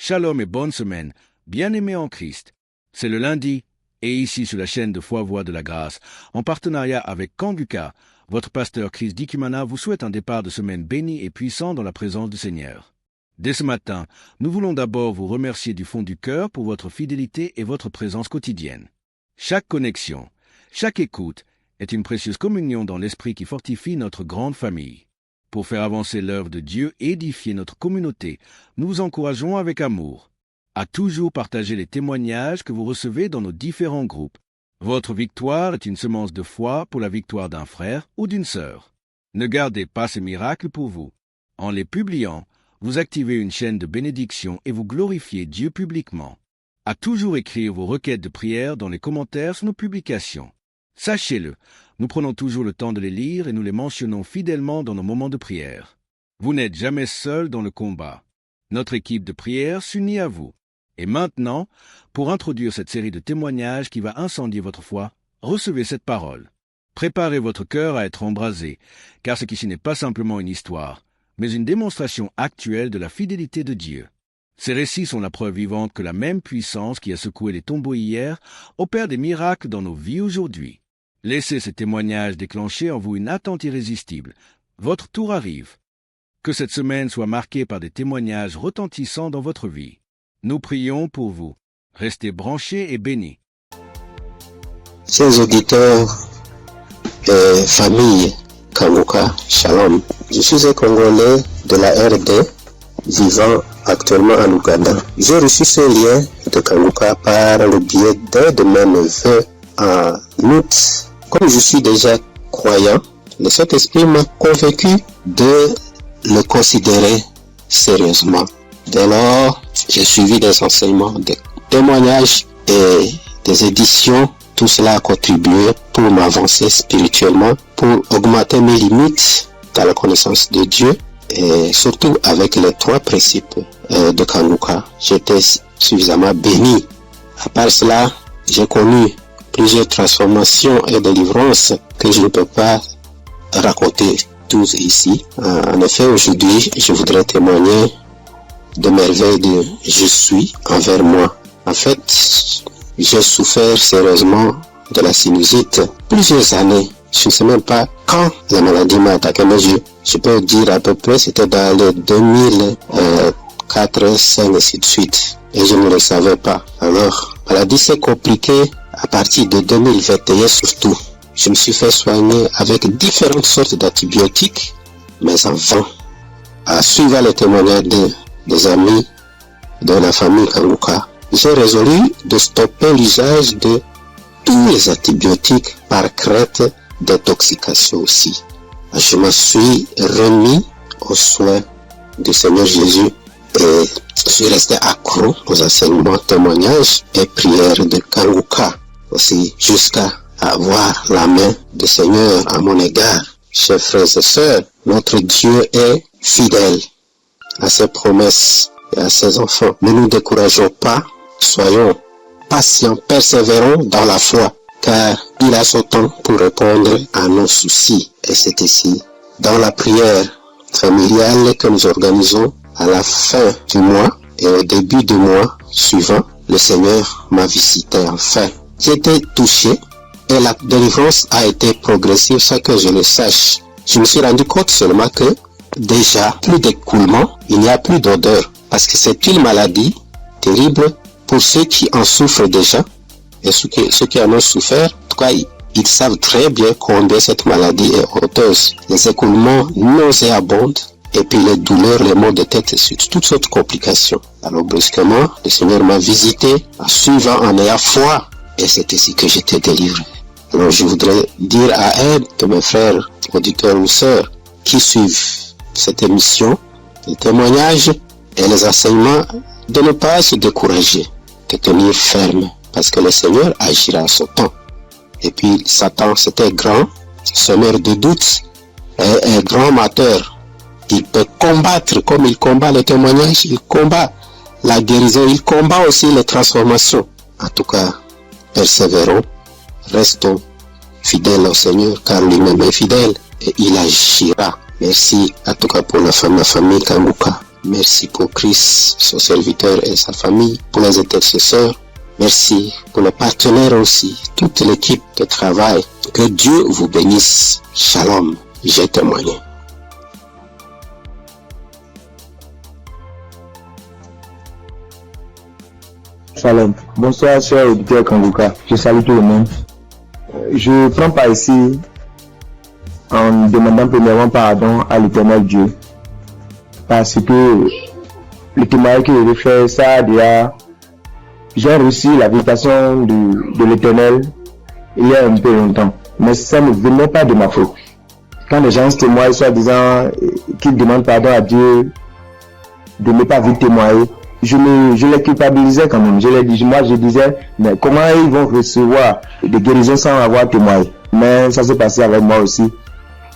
Shalom et bonne semaine, bien-aimés en Christ. C'est le lundi, et ici sur la chaîne de Foi Voix de la Grâce, en partenariat avec Kanguka, votre pasteur Chris Dikumana vous souhaite un départ de semaine béni et puissant dans la présence du Seigneur. Dès ce matin, nous voulons d'abord vous remercier du fond du cœur pour votre fidélité et votre présence quotidienne. Chaque connexion, chaque écoute est une précieuse communion dans l'esprit qui fortifie notre grande famille. Pour faire avancer l'œuvre de Dieu et édifier notre communauté, nous vous encourageons avec amour à toujours partager les témoignages que vous recevez dans nos différents groupes. Votre victoire est une semence de foi pour la victoire d'un frère ou d'une sœur. Ne gardez pas ces miracles pour vous. En les publiant, vous activez une chaîne de bénédiction et vous glorifiez Dieu publiquement. À toujours écrire vos requêtes de prière dans les commentaires sur nos publications. Sachez-le, nous prenons toujours le temps de les lire et nous les mentionnons fidèlement dans nos moments de prière. Vous n'êtes jamais seul dans le combat. Notre équipe de prière s'unit à vous. Et maintenant, pour introduire cette série de témoignages qui va incendier votre foi, recevez cette parole. Préparez votre cœur à être embrasé, car ce qui n'est pas simplement une histoire, mais une démonstration actuelle de la fidélité de Dieu. Ces récits sont la preuve vivante que la même puissance qui a secoué les tombeaux hier opère des miracles dans nos vies aujourd'hui. Laissez ces témoignages déclencher en vous une attente irrésistible. Votre tour arrive. Que cette semaine soit marquée par des témoignages retentissants dans votre vie. Nous prions pour vous. Restez branchés et bénis. Chers auditeurs et famille Kanguka, Shalom. Je suis un Congolais de la RD vivant actuellement en Ouganda. J'ai reçu ce lien de Kanguka par le biais d'un de mes neveux en août. Comme je suis déjà croyant, le Saint-Esprit m'a convaincu de le considérer sérieusement. Dès lors, j'ai suivi des enseignements, des témoignages et des éditions. Tout cela a contribué pour m'avancer spirituellement, pour augmenter mes limites dans la connaissance de Dieu et surtout avec les 3 principes de Kanguka. J'étais suffisamment béni. À part cela, j'ai connu plusieurs transformations et délivrances que je ne peux pas raconter tous ici. En effet, aujourd'hui, je voudrais témoigner de merveilles de je suis envers moi. En fait, j'ai souffert sérieusement de la sinusite plusieurs années. Je ne sais même pas quand la maladie m'a attaqué, mais je peux dire à peu près c'était dans les 2004, 2005 et ainsi de suite. Et je ne le savais pas. Alors, la maladie s'est compliquée à partir de 2021 surtout. Je me suis fait soigner avec différentes sortes d'antibiotiques, mais en vain. À suivre les témoignages des amis de la famille Kanguka, j'ai résolu de stopper l'usage de tous les antibiotiques par crainte d'intoxication aussi. Je me suis remis aux soins du Seigneur Jésus et je suis resté accro aux enseignements, témoignages et prières de Kanguka aussi jusqu'à avoir la main du Seigneur à mon égard. Chers frères et sœurs, notre Dieu est fidèle à ses promesses et à ses enfants. Ne nous décourageons pas, soyons patients, persévérons dans la foi, car il a son temps pour répondre à nos soucis. Et c'est ici, dans la prière familiale que nous organisons à la fin du mois et au début du mois suivant, le Seigneur m'a visité enfin. J'ai été touché et la délivrance a été progressive sans que je le sache. Je me suis rendu compte seulement que déjà, plus d'écoulement, il n'y a plus d'odeur. Parce que c'est une maladie terrible pour ceux qui en souffrent déjà. Et ceux qui en ont souffert, en tout cas, ils savent très bien combien cette maladie est honteuse. Les écoulements nauséabonds, et puis les douleurs, les maux de tête, et toutes sortes de complications. Alors brusquement, le Seigneur m'a visité en suivant, en ayant foi. Et c'est ici que j'étais délivré. Alors je voudrais dire à un de mes frères, auditeurs ou sœurs, qui suivent cette émission, les témoignages et les enseignements, de ne pas se décourager, de tenir ferme, parce que le Seigneur agira à son temps. Et puis Satan, c'était grand, semeur de doutes, et un grand menteur. Il peut combattre comme il combat les témoignages, il combat la guérison, il combat aussi les transformations. En tout cas, persévérons, restons fidèles au Seigneur, car lui-même est fidèle et il agira. Merci en tout cas pour la famille Kanguka. Merci pour Chris, son serviteur et sa famille, pour les intercesseurs. Merci pour les partenaires aussi, toute l'équipe de travail. Que Dieu vous bénisse. Shalom, j'ai témoigné. Shalom. Bonsoir, cher auditeur Kanguka. Je salue tout le monde. Je prends part ici en demandant premièrement pardon à l'Éternel Dieu. Parce que le témoignage que je fais, ça déjà, j'ai reçu la visitation de l'Éternel il y a un peu longtemps. Mais ça ne venait pas de ma faute. Quand les gens se témoignent, soit disant qu'ils demandent pardon à Dieu de ne pas vite témoigner, je les culpabilisais quand même. Je disais, mais comment ils vont recevoir des guérisons sans avoir témoigné? Mais ça s'est passé avec moi aussi.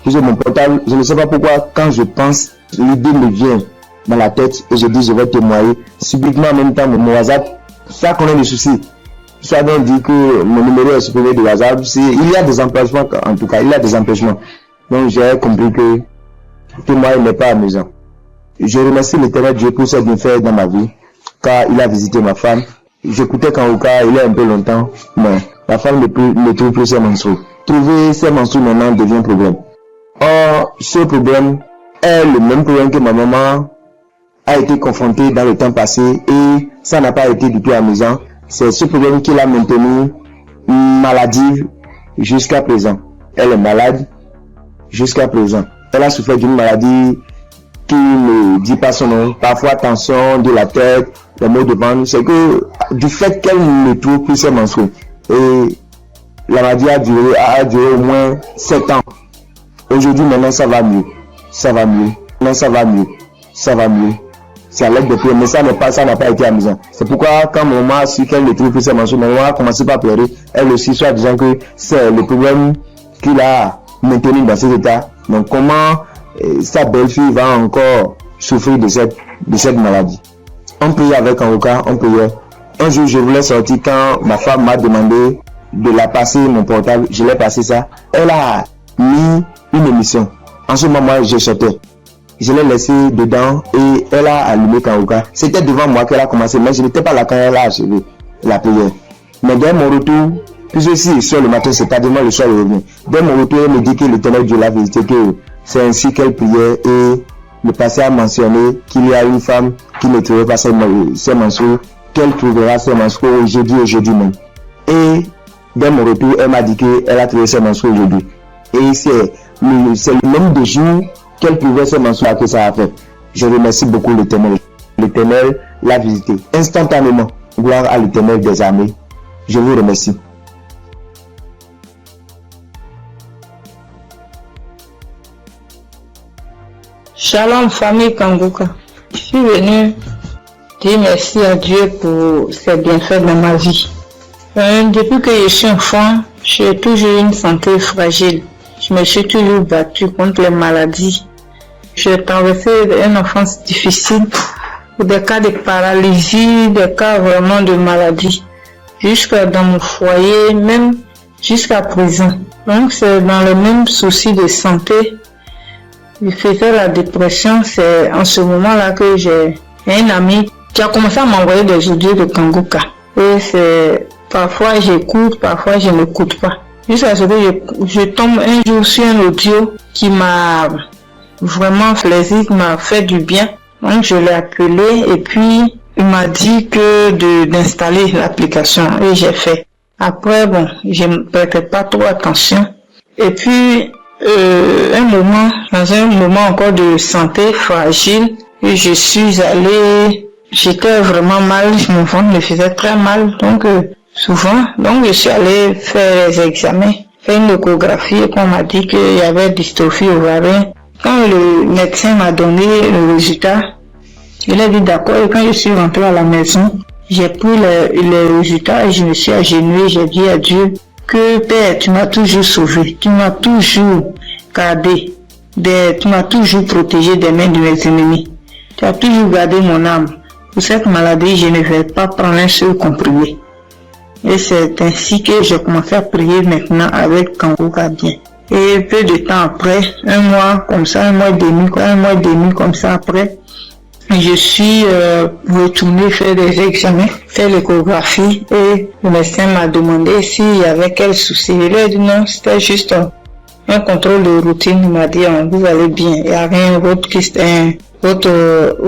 J'ai mon portable, je ne sais pas pourquoi, quand je pense, l'idée me vient dans la tête et je dis je vais témoigner. Subitement en même temps, mon WhatsApp, ça connaît des soucis. Ça donc dit que mon numéro est supprimé de WhatsApp. Il y a des empêchements, en tout cas, il y a des empêchements. Donc j'ai compris que témoigner n'est pas amusant. Je remercie l'Éternel Dieu pour ce qu'il fait dans ma vie, car il a visité ma femme. J'écoutais Kanguka il y a un peu longtemps, mais la femme ne trouve plus ses menstrues. Trouver ses menstrues maintenant devient un problème. Or, ce problème est le même problème que ma maman a été confrontée dans le temps passé et ça n'a pas été du tout amusant. C'est ce problème qui l'a maintenue maladive jusqu'à présent. Elle est malade jusqu'à présent. Elle a souffert d'une maladie qui ne dit pas son nom, parfois tension de la tête, les maux de ventre. C'est que du fait qu'elle ne trouve plus ses menstrues et la maladie a duré au moins 7 ans. Aujourd'hui, maintenant, ça va mieux. Ça va mieux. Maintenant, ça va mieux. Ça va mieux. C'est à l'aide de prière, mais ça n'a pas été amusant. C'est pourquoi, quand mon maman a su qu'elle ne trouve plus ses menstrues, ma maman a commencé par pleurer. Elle aussi, soit disant que c'est le problème qu'il a maintenu dans cet état. Donc, comment sa belle-fille va encore souffrir de cette maladie? On priait avec Kanguka, on priait. Un jour, je voulais sortir quand ma femme m'a demandé de la passer mon portable. Je l'ai passé ça. Elle a mis une émission. En ce moment, je sortais. Je l'ai laissé dedans et elle a allumé Kanguka. C'était devant moi qu'elle a commencé, mais je n'étais pas là quand elle a achevé la prière. Mais dès mon retour, puisque si sur le matin, c'est tardivement le soir, elle revient. Dès mon retour, elle me dit que l'Éternel Dieu l'a visité, que c'est ainsi qu'elle priait et le passé a mentionné qu'il y a une femme qui ne trouvait pas ses menstrues, qu'elle trouvera ses menstrues aujourd'hui même. Et dès mon retour, elle m'a dit qu'elle a trouvé ses menstrues aujourd'hui. Et c'est le nombre de jours qu'elle pouvait se menstruer que ça a fait. Je remercie beaucoup l'Éternel. L'Éternel l'a visité instantanément. Gloire à l'Éternel des armées. Je vous remercie. Shalom famille Kanguka. Je suis venu dire merci à Dieu pour ses bienfaits dans ma vie. Depuis que je suis enfant, j'ai toujours une santé fragile. Je me suis toujours battue contre les maladies. J'ai traversé une enfance difficile, pour des cas de paralysie, des cas vraiment de maladie, jusqu'à dans mon foyer, même jusqu'à présent. Donc c'est dans le même souci de santé. Je faisais la dépression, c'est en ce moment-là que j'ai un ami qui a commencé à m'envoyer des audios de Kanguka. Et c'est parfois j'écoute, parfois je n'écoute pas. Jusqu'à ce que je tombe un jour sur un audio qui m'a vraiment plaisir, qui m'a fait du bien. Donc je l'ai appelé et puis il m'a dit que d'installer l'application et j'ai fait. Après bon, je ne prêtais pas trop attention. Et puis dans un moment encore de santé fragile, et je suis allée, j'étais vraiment mal, mon ventre me faisait très mal, donc souvent, donc je suis allée faire les examens, faire une échographie et qu'on m'a dit qu'il y avait dystrophie ovarienne. Quand le médecin m'a donné le résultat, il a dit d'accord, et quand je suis rentrée à la maison, j'ai pris les résultats et je me suis agenouillée, j'ai dit à Dieu que Père, tu m'as toujours sauvé, tu m'as toujours gardé, tu m'as toujours protégé des mains de mes ennemis. Tu as toujours gardé mon âme. Pour cette maladie, je ne vais pas prendre un seul comprimé. Et c'est ainsi que j'ai commencé à prier maintenant avec Kanguka bien. Et peu de temps après, un mois et demi comme ça après, je suis retournée faire des examens, faire l'échographie et le médecin m'a demandé s'il y avait quel souci. Je lui ai dit non, c'était juste un contrôle de routine. Il m'a dit vous allez bien, il n'y a rien, votre kyste, votre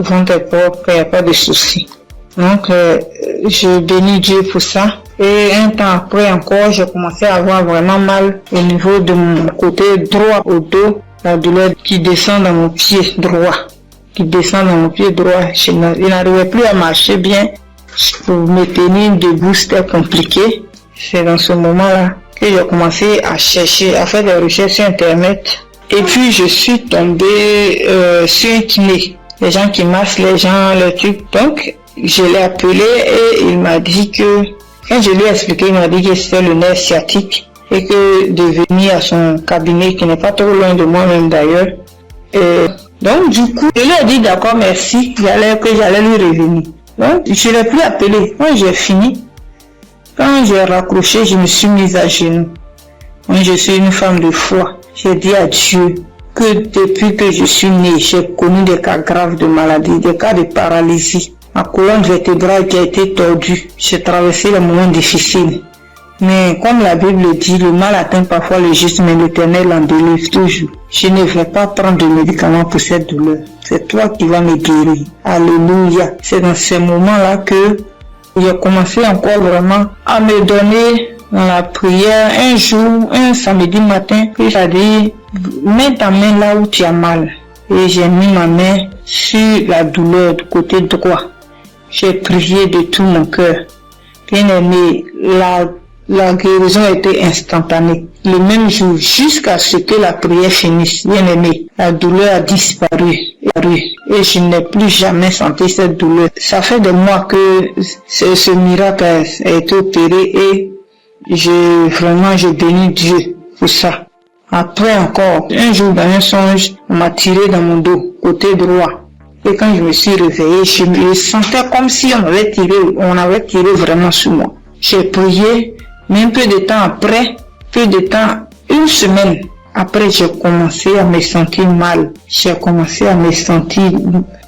ventre est propre, il n'y a pas de souci. Donc je bénis Dieu pour ça. Et un temps après encore, j'ai commencé à avoir vraiment mal au niveau de mon côté droit au dos, la douleur qui descend dans mon pied droit. Je n'arrivais plus à marcher bien. Pour me tenir debout, c'était compliqué. C'est dans ce moment-là que j'ai commencé à chercher, à faire des recherches sur Internet. Et puis, je suis tombée sur un kiné. Les gens qui massent les gens, les trucs. Donc, je l'ai appelé et il m'a dit que, quand je lui ai expliqué, il m'a dit que c'était le nerf sciatique et que de venir à son cabinet, qui n'est pas trop loin de moi-même d'ailleurs. Donc, du coup, je lui ai dit d'accord, merci, que j'allais lui revenir. Donc, je ne l'ai plus appelé. Quand j'ai fini, quand j'ai raccroché, je me suis mise à genoux. Moi, je suis une femme de foi. J'ai dit à Dieu que depuis que je suis née, j'ai connu des cas graves de maladie, des cas de paralysie. Ma colonne vertébrale qui a été tordue. J'ai traversé les moments difficiles. Mais comme la Bible dit, le mal atteint parfois le juste, mais l'Éternel en délivre toujours. Je ne vais pas prendre de médicaments pour cette douleur. C'est toi qui vas me guérir. Alléluia. C'est dans ces moments-là que j'ai commencé encore vraiment à me donner dans la prière. Un jour, un samedi matin, j'ai dit, mets ta main là où tu as mal. Et j'ai mis ma main sur la douleur du côté droit. J'ai prié de tout mon cœur. Bien aimé, la guérison a été instantanée. Le même jour, jusqu'à ce que la prière finisse, bien aimé, la douleur a disparu. Et je n'ai plus jamais senti cette douleur. Ça fait des mois que ce miracle a été opéré et je bénis Dieu pour ça. Après encore, un jour dans un songe, on m'a tiré dans mon dos, côté droit. Et quand je me suis réveillé, je me sentais comme si on avait tiré vraiment sur moi. J'ai prié, mais un peu de temps après, une semaine après, j'ai commencé à me sentir mal. J'ai commencé à me sentir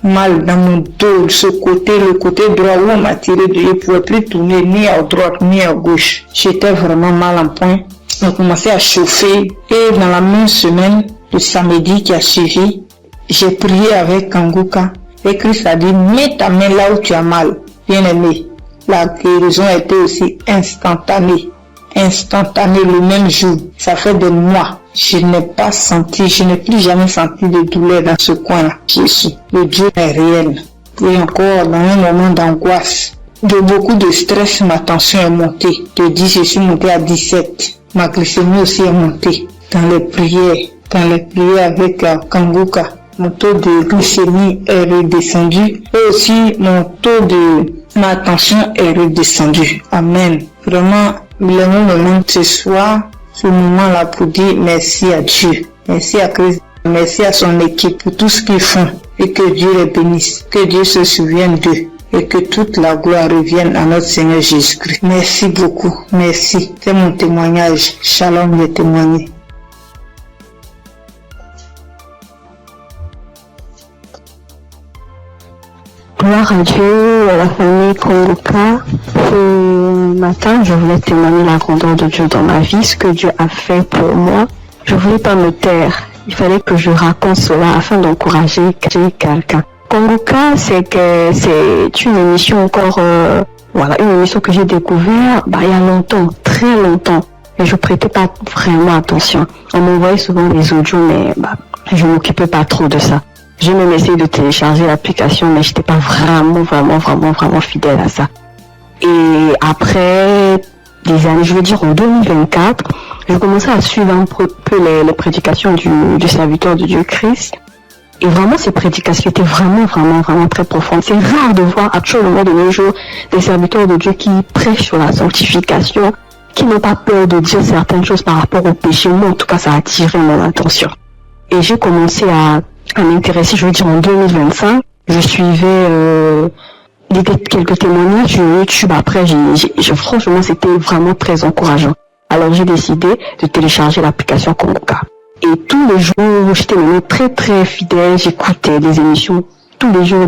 mal dans mon dos, le côté droit où on m'a tiré de, je ne pouvais plus tourner ni à droite ni à gauche. J'étais vraiment mal en point. On a commencé à chauffer et dans la même semaine, le samedi qui a suivi, j'ai prié avec Kanguka et Christ a dit, mets ta main là où tu as mal. Bien aimé, la guérison a été aussi instantanée le même jour. Ça fait des mois. Je n'ai plus jamais senti de douleur dans ce coin-là. Le Dieu est réel. Et encore, dans un moment d'angoisse, de beaucoup de stress, ma tension est montée. De 10, je suis montée à 17. Ma glycémie aussi est montée. Dans les prières avec Kanguka, mon taux de glycémie est redescendu. Et aussi, ma tension est redescendue. Amen. Vraiment, le moment ce soir, ce moment-là pour dire merci à Dieu. Merci à Christ. Merci à son équipe pour tout ce qu'ils font. Et que Dieu les bénisse. Que Dieu se souvienne d'eux. Et que toute la gloire revienne à notre Seigneur Jésus-Christ. Merci beaucoup. Merci. C'est mon témoignage. Shalom, j'ai témoigné. Gloire à Dieu, à la famille Kongoka. Ce matin, je voulais témoigner la grandeur de Dieu dans ma vie, ce que Dieu a fait pour moi. Je voulais pas me taire. Il fallait que je raconte cela afin d'encourager quelqu'un. Kongoka, c'est une émission encore, une émission que j'ai découvert, il y a longtemps, très longtemps. Et je prêtais pas vraiment attention. On m'envoyait souvent des audios, mais je m'occupais pas trop de ça. J'ai même essayé de télécharger l'application, mais j'étais pas vraiment fidèle à ça. Et après des années, je veux dire en 2024, j'ai commencé à suivre un peu les prédications du serviteur de Dieu Christ. Et vraiment, ces prédications étaient vraiment très profondes. C'est rare de voir actuellement de nos jours des serviteurs de Dieu qui prêchent sur la sanctification, qui n'ont pas peur de dire certaines choses par rapport au péché. Moi, en tout cas, ça a attiré mon attention. Et j'ai commencé à m'intéresser, je veux dire en 2025. Je suivais quelques témoignages sur YouTube. Après, franchement, c'était vraiment très encourageant. Alors, j'ai décidé de télécharger l'application Kongoka. Et tous les jours, j'étais vraiment très fidèle. J'écoutais des émissions tous les jours,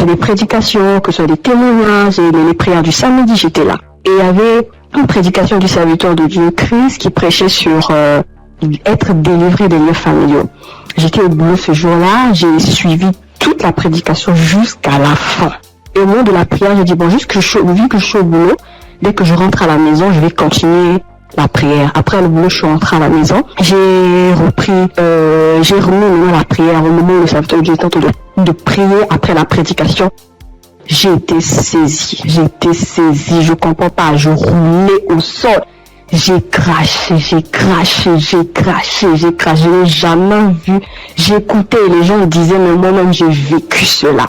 soit des prédications, que ce soit des témoignages, et les prières du samedi, j'étais là. Et il y avait une prédication du serviteur de Dieu, Chris, qui prêchait sur être délivré des lieux familiaux. J'étais au boulot ce jour-là, j'ai suivi toute la prédication jusqu'à la fin. Et au moment de la prière, j'ai dit, bon, vu que je suis au boulot, dès que je rentre à la maison, je vais continuer la prière. Après le boulot, je suis rentrée à la maison. J'ai remis la prière au moment où le serviteur de Dieu était en train de prier après la prédication. J'ai été saisie, je comprends pas, je roulais au sol. J'ai craché, je n'ai jamais vu. J'écoutais et les gens me disaient, mais moi-même j'ai vécu cela.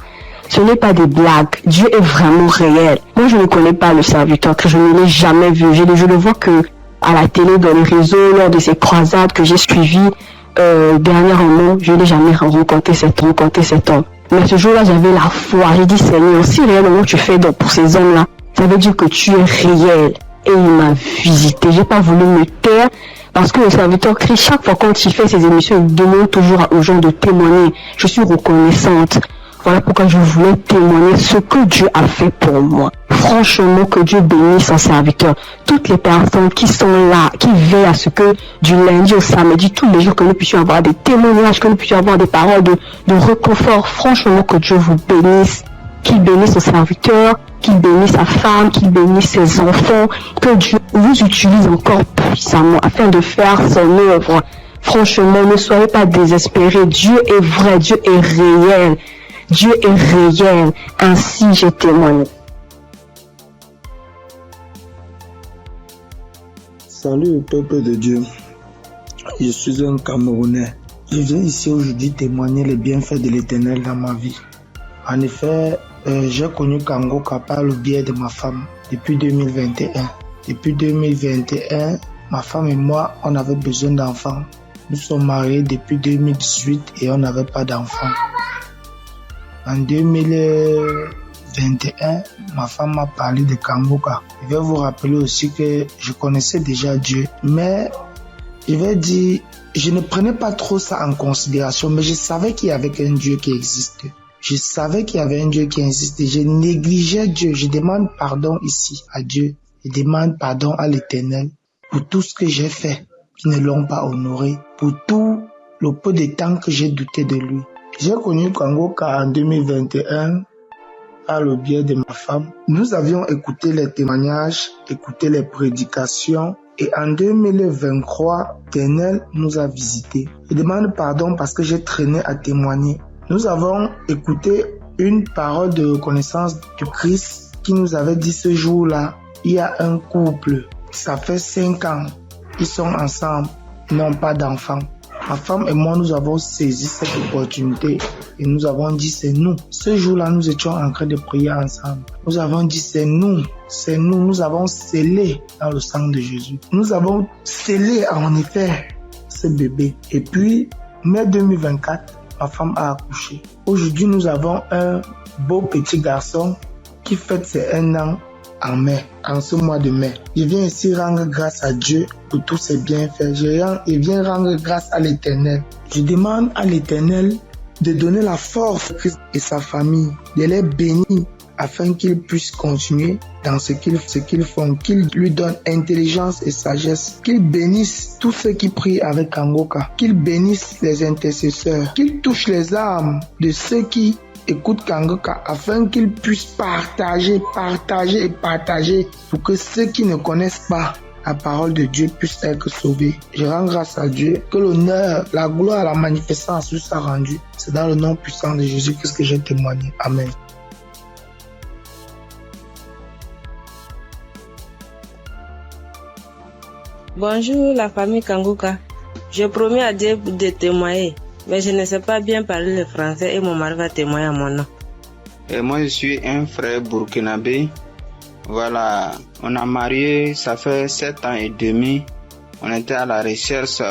Ce n'est pas des blagues, Dieu est vraiment réel. Moi je ne connais pas le serviteur, que je ne l'ai jamais vu. Je le vois que à la télé, dans les réseaux, lors de ces croisades que j'ai suivies dernièrement, je n'ai jamais rencontré cet homme. Mais ce jour-là, j'avais la foi. J'ai dit, Seigneur, si réellement tu fais donc pour ces hommes-là, ça veut dire que tu es réel. Et il m'a visité. J'ai pas voulu me taire parce que le serviteur Christ, chaque fois quand il fait ses émissions, il demande toujours aux gens de témoigner. Je suis reconnaissante. Voilà pourquoi je voulais témoigner ce que Dieu a fait pour moi. Franchement, que Dieu bénisse son serviteur. Toutes les personnes qui sont là, qui veillent à ce que du lundi au samedi, tous les jours, que nous puissions avoir des témoignages, que nous puissions avoir des paroles de réconfort. Franchement, que Dieu vous bénisse. Qu'il bénisse son serviteur, qu'il bénisse sa femme, qu'il bénisse ses enfants. Que Dieu vous utilise encore puissamment afin de faire son œuvre. Franchement, ne soyez pas désespérés. Dieu est vrai, Dieu est réel. Dieu est réel. Ainsi, j'ai témoigné. Salut peuple de Dieu, je suis un Camerounais. Je viens ici aujourd'hui témoigner les bienfaits de l'Éternel dans ma vie. En effet, j'ai connu Kangoka par le biais de ma femme depuis 2021. Depuis 2021, ma femme et moi, on avait besoin d'enfants. Nous sommes mariés depuis 2018 et on n'avait pas d'enfants. En 2021, ma femme m'a parlé de Kangoka. Je vais vous rappeler aussi que je connaissais déjà Dieu, mais je vais dire, je ne prenais pas trop ça en considération, mais je savais qu'il y avait un Dieu qui existait. Je savais qu'il y avait un Dieu qui existait. Je négligeais Dieu. Je demande pardon ici à Dieu. Je demande pardon à l'Éternel pour tout ce que j'ai fait qui ne l'ont pas honoré, pour tout le peu de temps que j'ai douté de lui. J'ai connu Kangoka en 2021 par le biais de ma femme. Nous avions écouté les témoignages, écouté les prédications et en 2023, l'Éternel nous a visités. Je demande pardon parce que j'ai traîné à témoigner. Nous avons écouté une parole de reconnaissance de Christ qui nous avait dit ce jour-là, il y a un couple, ça fait 5 ans, ils sont ensemble, ils n'ont pas d'enfants. Ma femme et moi, nous avons saisi cette opportunité et nous avons dit c'est nous. Ce jour-là, nous étions en train de prier ensemble. Nous avons dit c'est nous, nous avons scellé dans le sang de Jésus. Nous avons scellé en effet ce bébé. Et puis, mai 2024, ma femme a accouché. Aujourd'hui, nous avons un beau petit garçon qui fête ses 1 an en mai, en ce mois de mai. Je viens ici rendre grâce à Dieu pour tous ses bienfaits. Je viens rendre grâce à l'Éternel. Je demande à l'Éternel de donner la force à Christ et sa famille, de les bénir afin qu'ils puissent continuer dans ce qu'ils font, qu'ils lui donnent intelligence et sagesse, qu'ils bénissent tous ceux qui prient avec Kangoka, qu'ils bénissent les intercesseurs, qu'ils touchent les âmes de ceux qui écoutent Kangoka afin qu'ils puissent partager pour que ceux qui ne connaissent pas la parole de Dieu puissent être sauvés. Je rends grâce à Dieu, que l'honneur, la gloire, la magnificence lui soit rendue. C'est dans le nom puissant de Jésus-Christ que j'ai témoigné. Amen. Bonjour la famille Kangoka. Je promets à Dieu de témoigner, mais je ne sais pas bien parler le français et mon mari va témoigner à mon nom. Et moi je suis un frère burkinabé. Voilà, on a marié, ça fait 7 ans et demi. On était à la recherche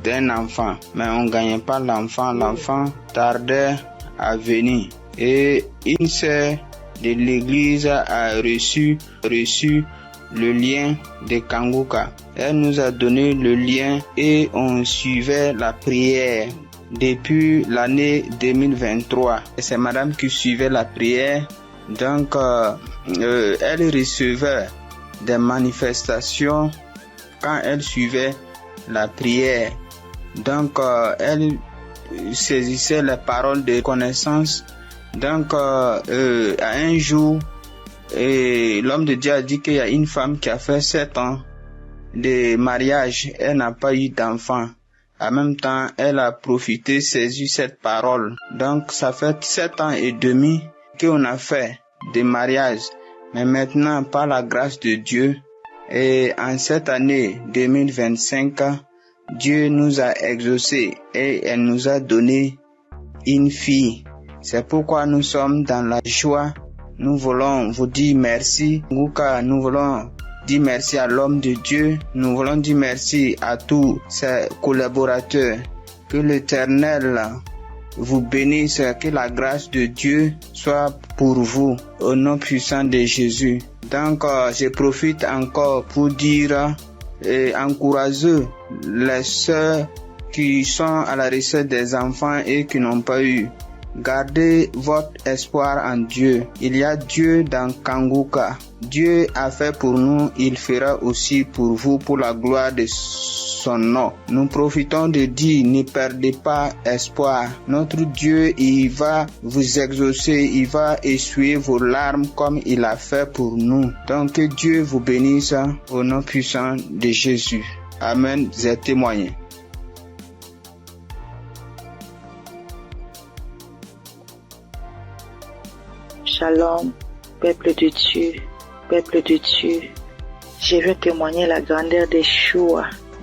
d'un enfant, mais on ne gagnait pas l'enfant. L'enfant tardait à venir. Et une sœur de l'église a reçu le lien de Kangoka. Elle nous a donné le lien et on suivait la prière depuis l'année 2023. C'est madame qui suivait la prière. Donc, elle recevait des manifestations quand elle suivait la prière. Donc, elle saisissait les paroles de connaissance. Donc, à un jour, l'homme de Dieu a dit qu'il y a une femme qui a fait 7 ans de mariage. Elle n'a pas eu d'enfant. En même temps, elle a profité, saisi cette parole. Donc, ça fait 7 ans et demi qu'on a fait de mariage. Mais maintenant, par la grâce de Dieu, et en cette année 2025, Dieu nous a exaucés et elle nous a donné une fille. C'est pourquoi nous sommes dans la joie. Nous voulons vous dire merci. Nous voulons dire merci à l'homme de Dieu. Nous voulons dire merci à tous ses collaborateurs. Que l'Éternel vous bénisse, que la grâce de Dieu soit pour vous au nom puissant de Jésus. Donc, je profite encore pour dire et encourager les sœurs qui sont à la recherche des enfants et qui n'ont pas eu. Gardez votre espoir en Dieu. Il y a Dieu dans Kanguka. Dieu a fait pour nous, il fera aussi pour vous, pour la gloire de son nom. Nous profitons de dire, ne perdez pas espoir. Notre Dieu, il va vous exaucer, il va essuyer vos larmes comme il a fait pour nous. Donc que Dieu vous bénisse au nom puissant de Jésus. Amen. J'ai témoigné. Shalom, peuple de Dieu, peuple de Dieu. Je veux témoigner la grandeur de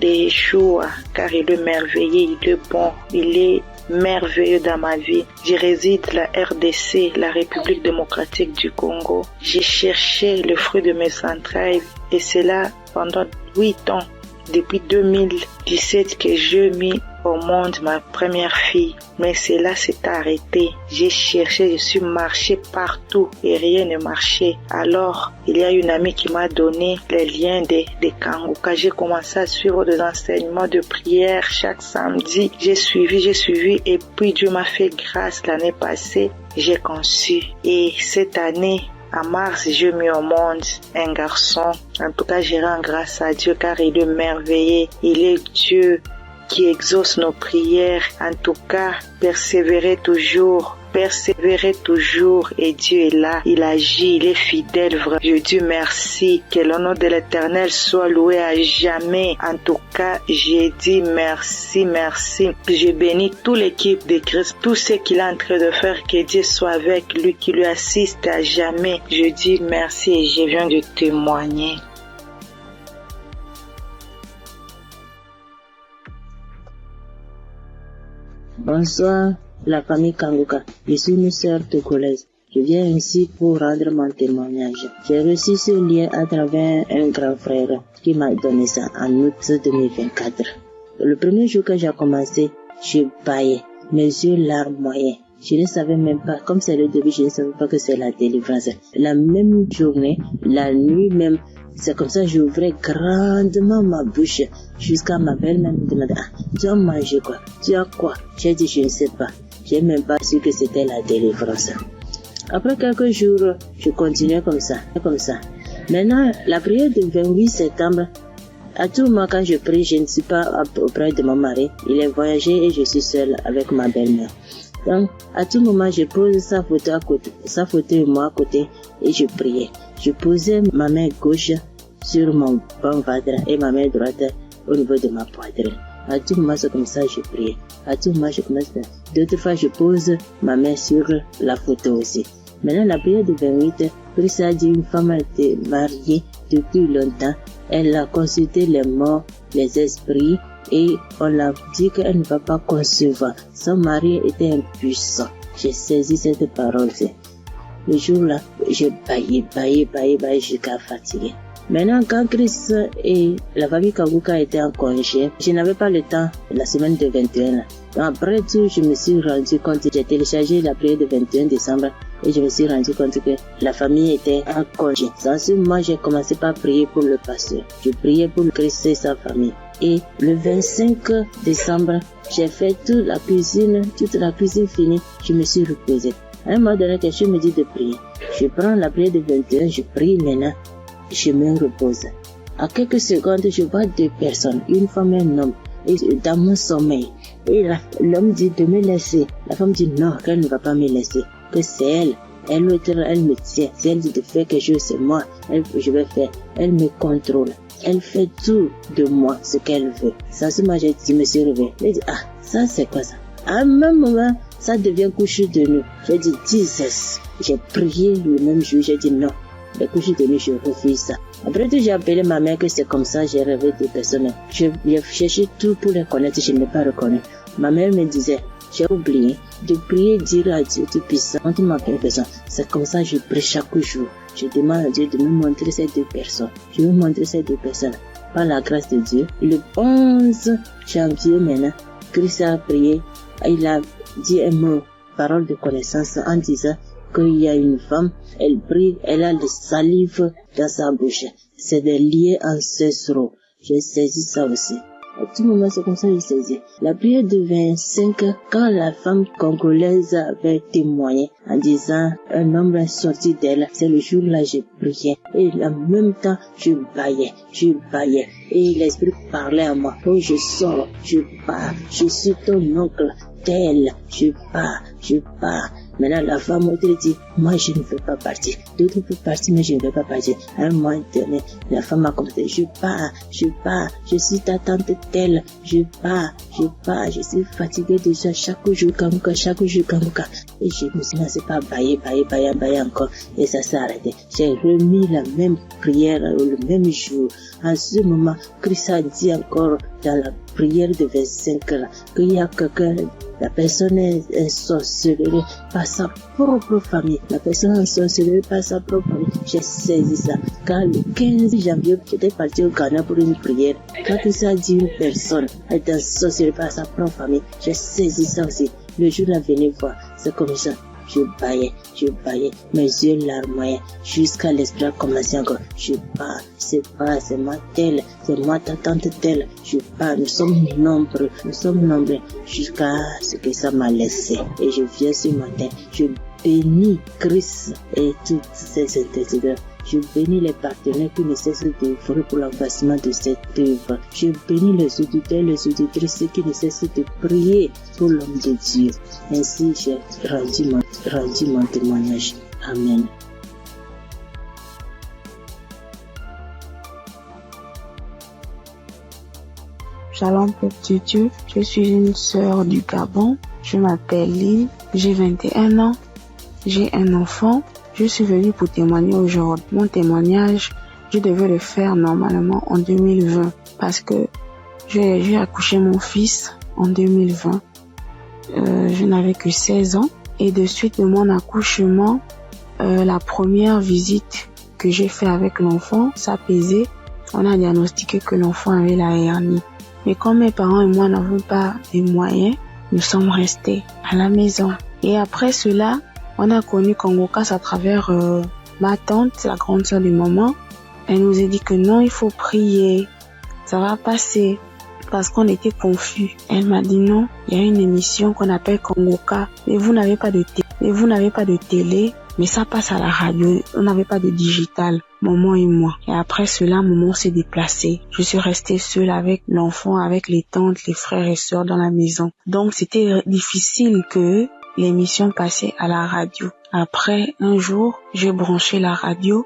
Yeshua, car il est merveilleux, il est bon, il est merveilleux dans ma vie. Je réside la RDC, la République démocratique du Congo. J'ai cherché le fruit de mes entrailles et c'est là pendant 8 ans, depuis 2017 que j'ai mis au monde ma première fille. Mais cela s'est arrêté. J'ai cherché, je suis marché partout et rien ne marchait. Alors, il y a une amie qui m'a donné les liens de Kanguka. J'ai commencé à suivre des enseignements de prière chaque samedi. J'ai suivi et puis Dieu m'a fait grâce l'année passée. J'ai conçu et cette année, en mars, j'ai mis au monde un garçon. En tout cas, je rends grâce à Dieu car il est merveilleux. Il est Dieu qui exauce nos prières. En tout cas, persévérez toujours et Dieu est là, il agit, il est fidèle. Je dis merci, que le nom de l'Éternel soit loué à jamais. En tout cas, j'ai dit merci. Je bénis toute l'équipe de Christ, tout ce qu'il est en train de faire, que Dieu soit avec lui, qui lui assiste à jamais. Je dis merci et je viens de témoigner. Bonsoir, la famille Kanguka. Je suis une sœur togolaise. Je viens ici pour rendre mon témoignage. J'ai reçu ce lien à travers un grand frère qui m'a donné ça en août 2024. Le premier jour que j'ai commencé, je baillais, mes yeux larmes moyens. Je ne savais même pas, comme c'est le début, je ne savais pas que c'est la délivrance. La même journée, la nuit même, c'est comme ça j'ouvrais grandement ma bouche jusqu'à ma belle-mère me demandait tu as mangé quoi? Tu as quoi? J'ai dit je ne sais pas. J'ai même pas su que c'était la délivrance. Après quelques jours, je continuais comme ça. Maintenant, la prière du 28 septembre, à tout moment quand je prie, je ne suis pas auprès de mon mari. Il est voyagé et je suis seule avec ma belle-mère. Donc, à tout moment, je pose sa photo et moi à côté et je priais. Je posais ma main gauche sur mon bon ventre et ma main droite au niveau de ma poitrine. À tout moment, c'est comme ça que je priais. À tout moment, je commence. D'autres fois, je pose ma main sur la photo aussi. Maintenant, la prière du 28, Christ a dit une femme était mariée depuis longtemps. Elle a consulté les morts, les esprits et on l'a dit qu'elle ne va pas concevoir. Son mari était impuissant. J'ai saisi cette parole-ci. Le jour-là, je baillais jusqu'à fatiguer. Maintenant, quand Christ et la famille Kanguka étaient en congé, je n'avais pas le temps la semaine de 21. Donc après tout, je me suis rendu compte, j'ai téléchargé la prière de 21 décembre et je me suis rendu compte que la famille était en congé. Dans ce moment, j'ai commencé par prier pour le pasteur. Je priais pour Christ et sa famille. Et le 25 décembre, j'ai fait toute la cuisine finie. Je me suis reposée. À un moment donné, quelqu'un me dit de prier. Je prends la prière de 21, je prie maintenant, je me repose. À quelques secondes, je vois 2 personnes, une femme et un homme, et dans mon sommeil. Et l'homme dit de me laisser. La femme dit non, qu'elle ne va pas me laisser, que c'est elle. Elle me tient. Si elle dit de faire quelque chose, c'est moi. Je vais faire. Elle me contrôle. Elle fait tout de moi, ce qu'elle veut. Ça, ce moment, je me suis réveillée. Elle dit, ça, c'est quoi ça? À un même moment, ça devient couche de nuit. J'ai dit, Jesus. J'ai prié le même jour. J'ai dit non. Les couches de nuit, je refuse ça. Après tout, j'ai appelé ma mère que c'est comme ça, j'ai rêvé de personnes. J'ai cherché tout pour les connaître, je ne l'ai pas reconnu. Ma mère me disait, j'ai oublié de prier, dire à Dieu Tout-Puissant, quand tu m'appelles personne. C'est comme ça que je prie chaque jour. Je demande à Dieu de me montrer ces 2 personnes. Je vais montrer ces 2 personnes. Par la grâce de Dieu, le 11 janvier maintenant, Christ a prié, il a dit un mot, parole de connaissance, en disant qu'il y a une femme, elle prie, elle a le salive dans sa bouche. C'est des liens ancestraux. J'ai saisi ça aussi. À tout moment, c'est comme ça que j'ai saisi. La prière de 25, quand la femme congolaise avait témoigné en disant un homme est sorti d'elle, c'est le jour-là que j'ai prié. Et en même temps, je baillais. Et l'esprit parlait à moi. Oh, je sors, je pars, je suis ton oncle, tel, je pars. Maintenant, la femme m'a dit, moi, je ne veux pas partir. D'autres peuvent partir, mais je ne veux pas partir. À un moment donné, la femme m'a commencé, je pars. Je suis ta tante telle. Je pars. Je suis fatiguée déjà chaque jour, Kanguka. Et je me suis lancé par bailler encore. Et ça s'est arrêté. J'ai remis la même prière le même jour. En ce moment, Christ a dit encore dans la prière de 25 là, qu'il y a quelqu'un, la personne est sorcelée par sa propre famille. La personne est sorcelée par sa propre famille. J'ai saisi ça. Quand le 15 janvier, j'étais parti au Ghana pour une prière. Quand Christ a dit une personne est sorcelée par sa propre famille, j'ai saisi ça aussi. Le jour là, venez voir, c'est comme ça. Je baillais, mes yeux larmoyaient, jusqu'à l'esprit a commencé encore. Je pars, c'est moi telle, c'est moi ta tante telle. Je pars, nous sommes nombreux, jusqu'à ce que ça m'a laissé. Et je viens ce matin, je bénis Christ et toutes ses intercesseurs. Je bénis les partenaires qui ne cessent d'œuvrer pour l'avancement de cette œuvre. Je bénis les auditeurs, les auditrices qui ne cessent de prier pour l'homme de Dieu. Ainsi, j'ai rendu mon témoignage. Amen. Shalom, peuple de Dieu. Je suis une sœur du Gabon. Je m'appelle Lynn. J'ai 21 ans. J'ai un enfant. Je suis venue pour témoigner aujourd'hui. Mon témoignage, je devais le faire normalement en 2020 parce que j'ai accouché mon fils en 2020. Je n'avais que 16 ans et de suite de mon accouchement, la première visite que j'ai fait avec l'enfant, ça pesait. On a diagnostiqué que l'enfant avait la hernie. Mais comme mes parents et moi n'avons pas les moyens, nous sommes restés à la maison. Et après cela, on a connu Kanguka à travers ma tante, la grande sœur de maman. Elle nous a dit que non, il faut prier, ça va passer, parce qu'on était confus. Elle m'a dit non, il y a une émission qu'on appelle Kanguka, mais vous n'avez pas de télé, mais ça passe à la radio, on n'avait pas de digital, maman et moi. Et après cela, maman s'est déplacée. Je suis restée seule avec l'enfant, avec les tantes, les frères et sœurs dans la maison. Donc c'était difficile que l'émission passait à la radio. Après, un jour, j'ai branché la radio.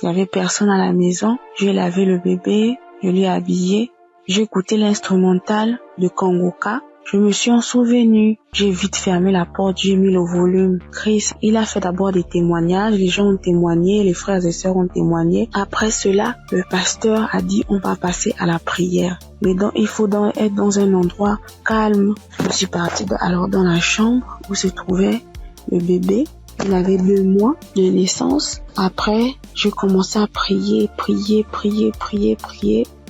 Il y avait personne à la maison. J'ai lavé le bébé, je l'ai habillé. J'ai écouté l'instrumental de Kanguka. Je me suis en souvenu. J'ai vite fermé la porte, j'ai mis le volume. Chris, il a fait d'abord des témoignages. Les gens ont témoigné, les frères et sœurs ont témoigné. Après cela, le pasteur a dit on va passer à la prière. Mais donc, il faut être dans un endroit calme. Je suis partie alors dans la chambre où se trouvait le bébé. Il avait 2 mois de naissance. Après, j'ai commencé à prier.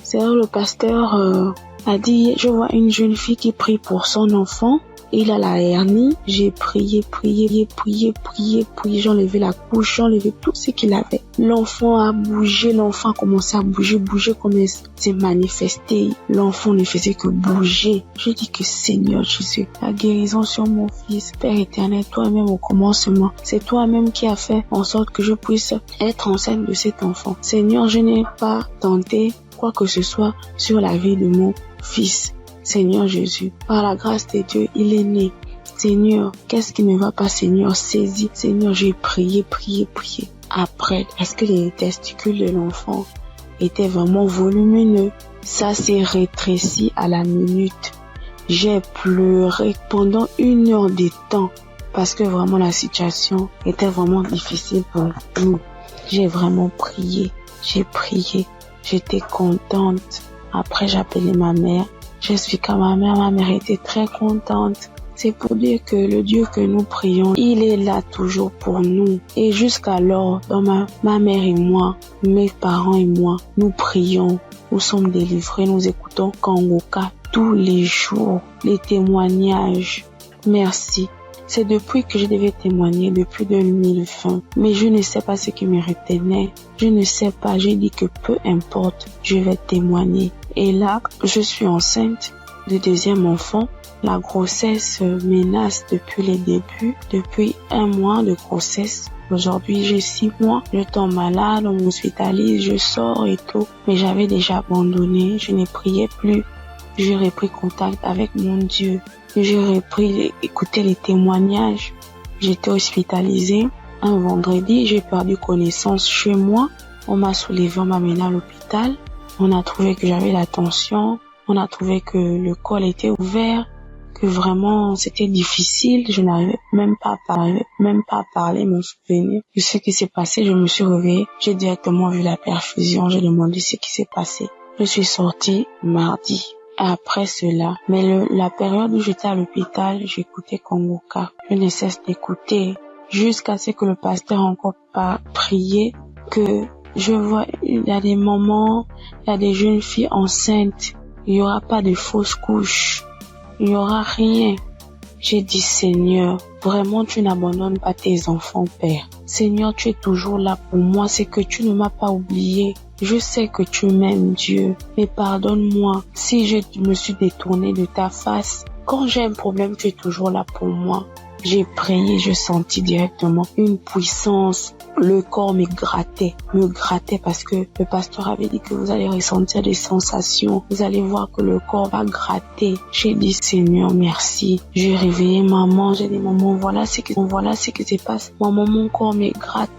C'est là le pasteur a dit, je vois une jeune fille qui prie pour son enfant. Il a la hernie. J'ai prié. J'ai enlevé la couche, j'ai enlevé tout ce qu'il avait. L'enfant a bougé, l'enfant a commencé à bouger comme il s'est manifesté. L'enfant ne faisait que bouger. Je dis que Seigneur Jésus, la guérison sur mon fils, Père éternel, toi-même au commencement, c'est toi-même qui as fait en sorte que je puisse être enceinte de cet enfant. Seigneur, je n'ai pas tenté quoi que ce soit sur la vie de mon fils. Seigneur Jésus, par la grâce de Dieu, il est né. Seigneur, qu'est-ce qui ne va pas, Seigneur? Saisis. Seigneur, j'ai prié. Après, parce que les testicules de l'enfant étaient vraiment volumineux, ça s'est rétréci à la minute. J'ai pleuré pendant 1 heure de temps parce que vraiment la situation était vraiment difficile pour nous. J'ai vraiment prié. J'étais contente. Après, j'ai appelé ma mère. J'expliquais à ma mère était très contente. C'est pour dire que le Dieu que nous prions, il est là toujours pour nous. Et jusqu'alors, dans ma mère et moi, mes parents et moi, nous prions, nous sommes délivrés, nous écoutons Kangoka tous les jours, les témoignages. Merci. C'est depuis que je devais témoigner, depuis 2020. Mais je ne sais pas ce qui me retenait. Je ne sais pas, j'ai dit que peu importe, je vais témoigner. Et là, je suis enceinte de 2e enfant. La grossesse menace depuis les débuts, depuis 1 mois de grossesse. Aujourd'hui, j'ai 6 mois. Je tombe malade, on m'hospitalise, je sors et tout. Mais j'avais déjà abandonné, je ne priais plus. J'ai repris contact avec mon Dieu. J'ai repris écouter les témoignages. J'étais hospitalisée. Un vendredi, j'ai perdu connaissance chez moi. On m'a soulevé, on m'a mené à l'hôpital. On a trouvé que j'avais la tension. On a trouvé que le col était ouvert. Que vraiment c'était difficile, je n'arrivais même pas à parler, mon souvenir de ce qui s'est passé. Je me suis réveillée, j'ai directement vu la perfusion, j'ai demandé ce qui s'est passé. Je suis sortie mardi. Après cela, mais la période où j'étais à l'hôpital, j'écoutais Kangoka. Je ne cesse d'écouter jusqu'à ce que le pasteur encore pas prié, que je vois, il y a des moments, il y a des jeunes filles enceintes, il n'y aura pas de fausses couches. Il n'y aura rien. J'ai dit, Seigneur, vraiment tu n'abandonnes pas tes enfants, Père. Seigneur, tu es toujours là pour moi. C'est que tu ne m'as pas oublié. Je sais que tu m'aimes, Dieu. Mais pardonne-moi si je me suis détournée de ta face. Quand j'ai un problème, tu es toujours là pour moi. J'ai prié, je sentis directement une puissance. Le corps me grattait parce que le pasteur avait dit que vous allez ressentir des sensations. Vous allez voir que le corps va gratter. J'ai dit, Seigneur, merci. J'ai réveillé maman. J'ai dit, maman, voilà ce qui se passe. Maman, mon corps me gratte.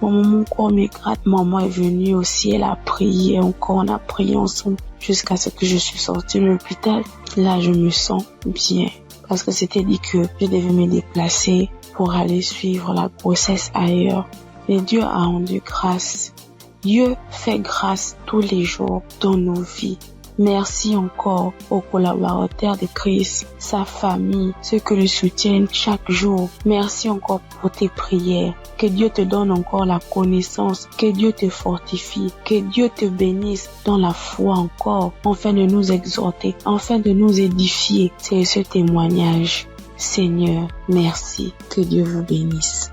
Maman est venue aussi. Elle a prié encore. On a prié ensemble jusqu'à ce que je suis sortie de l'hôpital. Là, je me sens bien. Parce que c'était dit que je devais me déplacer pour aller suivre la grossesse ailleurs. Et Dieu a rendu grâce. Dieu fait grâce tous les jours dans nos vies. Merci encore aux collaborateurs de Christ, sa famille, ceux qui le soutiennent chaque jour. Merci encore pour tes prières. Que Dieu te donne encore la connaissance, que Dieu te fortifie, que Dieu te bénisse dans la foi encore, afin de nous exhorter, afin de nous édifier. C'est ce témoignage. Seigneur, merci. Que Dieu vous bénisse.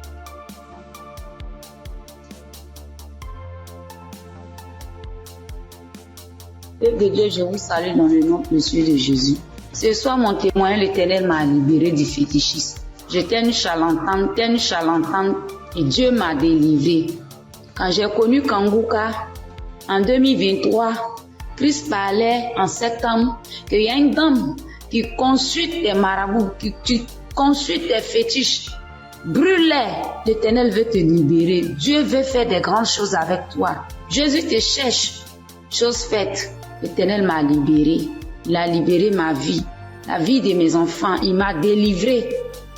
Père de Dieu, je vous salue dans le nom précieux de Jésus. Ce soir, mon témoin, l'Éternel m'a libéré du fétichisme. J'étais une charlatane, et Dieu m'a délivré. Quand j'ai connu Kangoka, en 2023, Christ parlait en septembre qu'il y a une dame qui consulte des marabouts, qui consulte des fétiches. Brûle-les, l'Éternel veut te libérer. Dieu veut faire des grandes choses avec toi. Jésus te cherche. Chose faite, l'Éternel m'a libéré. Il a libéré ma vie, la vie de mes enfants. Il m'a délivré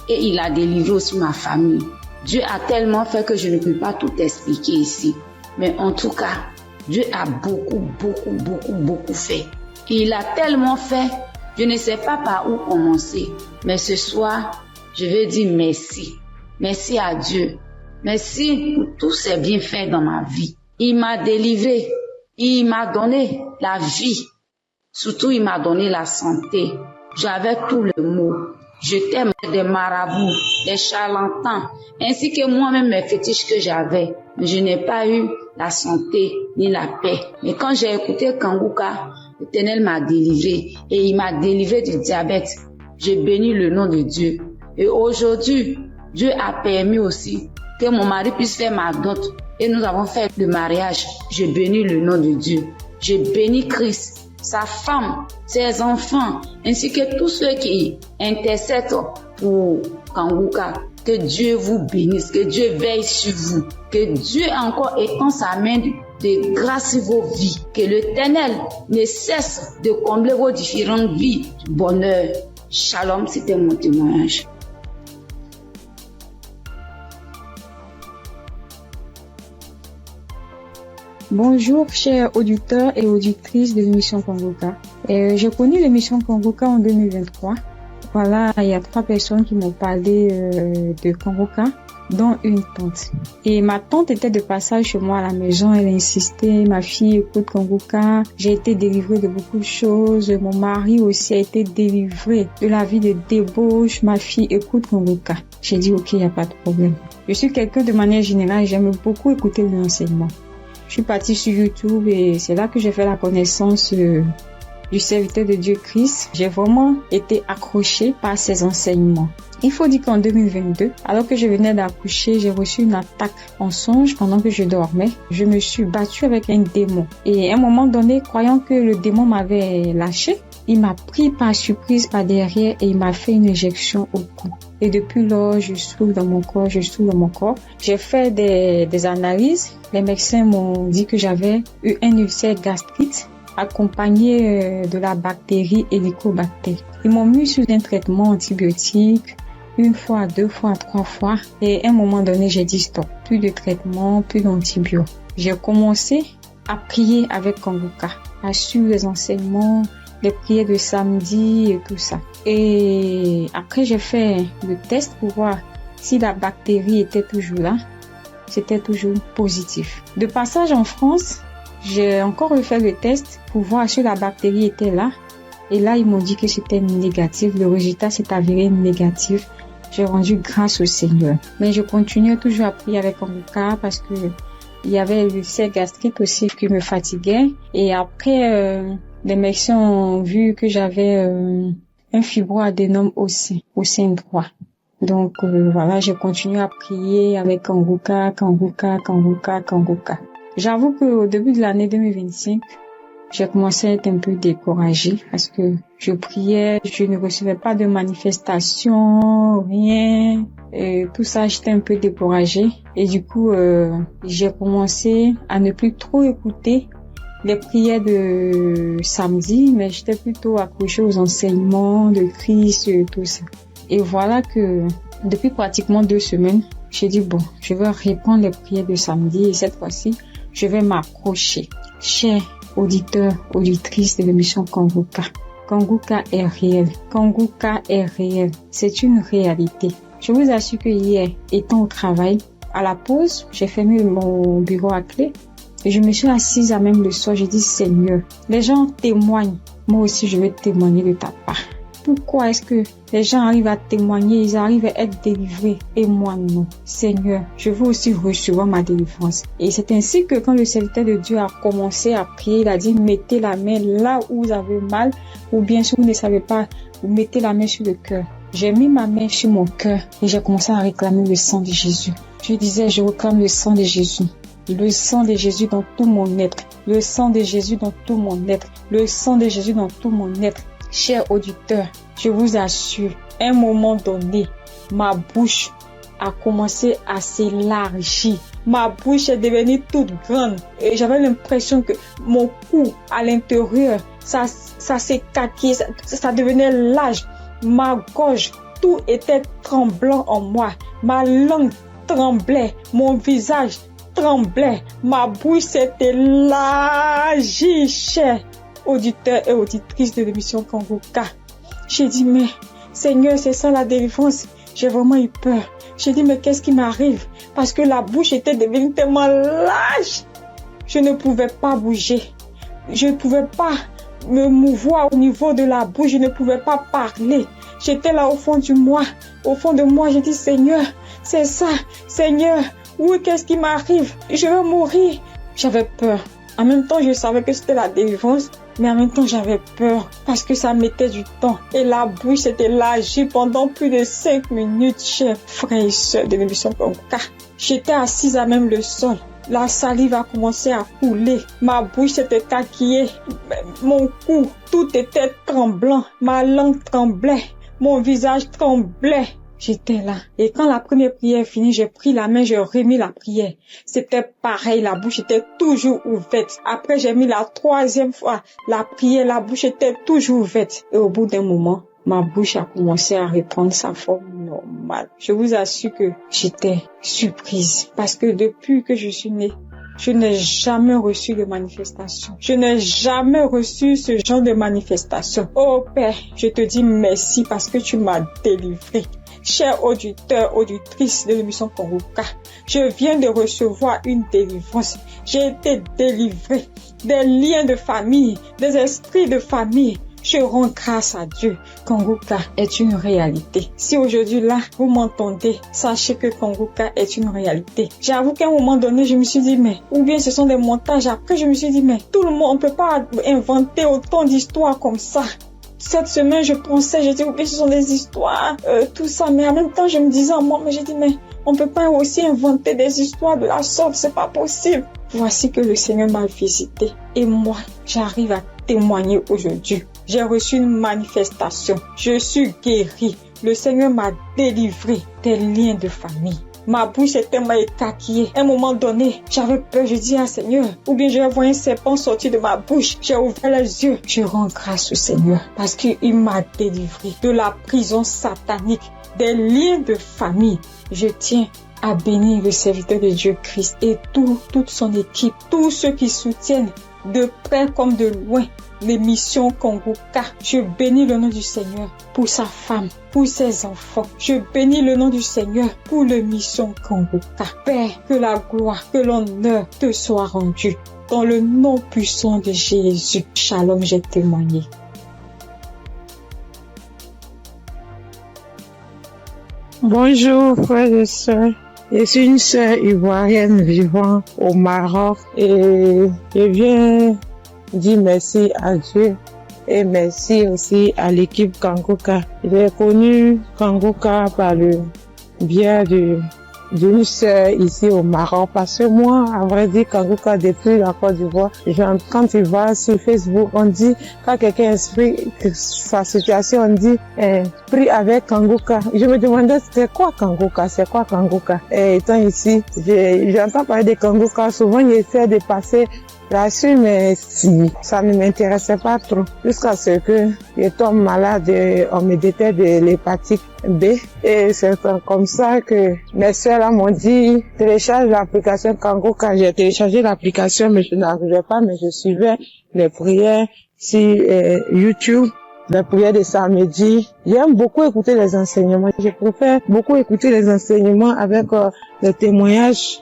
et il a délivré aussi ma famille. Dieu a tellement fait que je ne peux pas tout expliquer ici. Mais en tout cas, Dieu a beaucoup fait. Et il a tellement fait, je ne sais pas par où commencer. Mais ce soir, je veux dire merci. Merci à Dieu. Merci pour tous ses bienfaits dans ma vie. Il m'a délivré. Il m'a donné la vie. Surtout, il m'a donné la santé. J'avais tout le mot. j'étais des marabouts, des charlatans, ainsi que moi-même mes fétiches que j'avais. Mais je n'ai pas eu la santé ni la paix. Mais quand j'ai écouté Kanguka, l'Éternel m'a délivré et il m'a délivré du diabète. J'ai béni le nom de Dieu. Et aujourd'hui, Dieu a permis aussi que mon mari puisse faire ma dot. Et nous avons fait le mariage. Je bénis le nom de Dieu. Je bénis Christ, sa femme, ses enfants, ainsi que tous ceux qui intercèdent pour Kanguka. Que Dieu vous bénisse, que Dieu veille sur vous, que Dieu encore étend sa main de grâce sur vos vies, que l'Éternel ne cesse de combler vos différentes vies de bonheur. Shalom, c'était mon témoignage. Bonjour chers auditeurs et auditrices de l'émission Kanguka. J'ai connu l'émission Kanguka en 2023. Voilà, il y a 3 personnes qui m'ont parlé de Kanguka, dont une tante. Et ma tante était de passage chez moi à la maison, elle a insisté, ma fille écoute Kanguka, j'ai été délivrée de beaucoup de choses, mon mari aussi a été délivré de la vie de débauche, ma fille écoute Kanguka. J'ai dit ok, il n'y a pas de problème. Je suis quelqu'un de manière générale, j'aime beaucoup écouter l'enseignement. Je suis partie sur YouTube et c'est là que j'ai fait la connaissance du serviteur de Dieu Christ. J'ai vraiment été accrochée par ses enseignements. Il faut dire qu'en 2022, alors que je venais d'accoucher, j'ai reçu une attaque en songe pendant que je dormais. Je me suis battue avec un démon. Et à un moment donné, croyant que le démon m'avait lâché, il m'a pris par surprise par derrière et il m'a fait une injection au cou. Et depuis lors, je souffre dans mon corps, J'ai fait des analyses. Les médecins m'ont dit que j'avais eu un ulcère gastrique accompagné de la bactérie Helicobacter. Ils m'ont mis sous un traitement antibiotique 1 fois, 2 fois, 3 fois. Et à un moment donné, j'ai dit stop. Plus de traitement, plus d'antibiotiques. J'ai commencé à prier avec Kanguka, à suivre les enseignements, les prières de samedi et tout ça. Et après, j'ai fait le test pour voir si la bactérie était toujours là. C'était toujours positif. De passage en France, j'ai encore refait le test pour voir si la bactérie était là. Et là, ils m'ont dit que c'était négatif. Le résultat s'est avéré négatif. J'ai rendu grâce au Seigneur. Mais je continuais toujours à prier avec Kanguka parce que il y avait l'ulcère gastrique aussi qui me fatiguait. Et après, les médecins ont vu que j'avais un fibroadénome au sein droit. Donc voilà, j'ai continué à prier avec Kanguka. J'avoue qu'au début de l'année 2025, j'ai commencé à être un peu découragée parce que je priais, je ne recevais pas de manifestations, rien. Et tout ça, j'étais un peu découragée. Et du coup, j'ai commencé à ne plus trop écouter les prières de samedi, mais j'étais plutôt accrochée aux enseignements de Christ et tout ça. Et voilà que depuis pratiquement 2 semaines, j'ai dit bon, je vais reprendre les prières de samedi et cette fois-ci, je vais m'accrocher. Chers auditeurs, auditrices de l'émission Kanguka, Kanguka est réel. Kanguka est réel. C'est une réalité. Je vous assure que hier, étant au travail, à la pause, j'ai fermé mon bureau à clé et je me suis assise à même le soir. J'ai dit Seigneur, les gens témoignent. Moi aussi, je vais témoigner de ta part. Pourquoi est-ce que les gens arrivent à témoigner, ils arrivent à être délivrés et moi non? Seigneur, je veux aussi recevoir ma délivrance. Et c'est ainsi que quand le serviteur de Dieu a commencé à prier, il a dit mettez la main là où vous avez mal ou bien si vous ne savez pas, vous mettez la main sur le cœur. J'ai mis ma main sur mon cœur et j'ai commencé à réclamer le sang de Jésus. Je disais, je réclame le sang de Jésus. Le sang de Jésus dans tout mon être. Le sang de Jésus dans tout mon être. Le sang de Jésus dans tout mon être. Chers auditeurs, je vous assure, à un moment donné, ma bouche a commencé à s'élargir. Ma bouche est devenue toute grande et j'avais l'impression que mon cou à l'intérieur, ça s'écarquillait, ça devenait large. Ma gorge, tout était tremblant en moi. Ma langue tremblait, mon visage tremblait, ma bouche s'est élargie, chers auditeurs et auditrices de l'émission Kanguka. J'ai dit, mais Seigneur, c'est ça la délivrance. J'ai vraiment eu peur. J'ai dit, mais qu'est-ce qui m'arrive? Parce que la bouche était devenue tellement large. Je ne pouvais pas bouger. Je ne pouvais pas me mouvoir au niveau de la bouche. Je ne pouvais pas parler. J'étais là au fond de moi, j'ai dit Seigneur, c'est ça, Seigneur, oui, qu'est-ce qui m'arrive? Je vais mourir. J'avais peur. En même temps, je savais que c'était la délivrance, mais en même temps, j'avais peur parce que ça mettait du temps. Et la bouche s'était lâchée pendant plus de 5 minutes, chers frères et sœurs de l'émission Conca. J'étais assise à même le sol. La salive a commencé à couler. Ma bouche s'était taquillée. Mon cou, tout était tremblant. Ma langue tremblait. Mon visage tremblait. J'étais là. Et quand la première prière est finie, j'ai pris la main, j'ai remis la prière. C'était pareil, la bouche était toujours ouverte. Après, j'ai mis la 3e fois la prière, la bouche était toujours ouverte. Et au bout d'un moment, ma bouche a commencé à reprendre sa forme normale. Je vous assure que j'étais surprise. Parce que depuis que je suis née, je n'ai jamais reçu de manifestation. Je n'ai jamais reçu ce genre de manifestation. Oh Père, je te dis merci parce que tu m'as délivré. Chers auditeurs, auditrices de l'émission Congoka, je viens de recevoir une délivrance. J'ai été délivré des liens de famille, des esprits de famille. Je rends grâce à Dieu. Congoka est une réalité. Si aujourd'hui là, vous m'entendez, sachez que Congoka est une réalité. J'avoue qu'à un moment donné, je me suis dit, mais, ou bien ce sont des montages. Après, je me suis dit, mais, tout le monde, on peut pas inventer autant d'histoires comme ça. Cette semaine, je pensais, j'ai dit, ou bien ce sont des histoires, tout ça. Mais en même temps, je me disais en moi, mais j'ai dit, mais, on peut pas aussi inventer des histoires de la sorte, c'est pas possible. Voici que le Seigneur m'a visité. Et moi, j'arrive à témoigner aujourd'hui. J'ai reçu une manifestation. Je suis guérie. Le Seigneur m'a délivré des liens de famille. Ma bouche était tellement écarquillée. À un moment donné, j'avais peur. Je dis à Seigneur, ou bien je vais voir un serpent sortir de ma bouche. J'ai ouvert les yeux. Je rends grâce au Seigneur parce qu'il m'a délivré de la prison satanique, des liens de famille. Je tiens à bénir le serviteur de Dieu Christ et toute son équipe, tous ceux qui soutiennent de près comme de loin l'émission Congoka. Je bénis le nom du Seigneur pour sa femme, pour ses enfants. Je bénis le nom du Seigneur pour l'émission Congoka. Père, que la gloire, que l'honneur te soit rendu. Dans le nom puissant de Jésus. Shalom, j'ai témoigné. Bonjour frères et sœurs. Je suis une sœur ivoirienne vivant au Maroc et je viens dire merci à Dieu et merci aussi à l'équipe Congoka. J'ai connu Congoka par le biais d'une sœur ici au Maroc parce que moi, à vrai dire, Congoka depuis la Côte d'Ivoire, quand tu vas sur Facebook, on dit, quand quelqu'un explique sa situation, on dit, prie avec Congoka. Je me demandais, c'est quoi Congoka? Et étant ici, j'entends parler de Congoka, souvent j'essaie de passer là-dessus, mais si, ça ne m'intéressait pas trop. Jusqu'à ce que je tombe malade, on me détecte de l'hépatite B. Et c'est comme ça que mes soeurs là m'ont dit, télécharge l'application Congoka. J'ai téléchargé l'application, mais je n'arrivais pas, mais je suivais les prières sur YouTube. Les prières de samedi. J'aime beaucoup écouter les enseignements. Je préfère beaucoup écouter les enseignements avec les témoignages.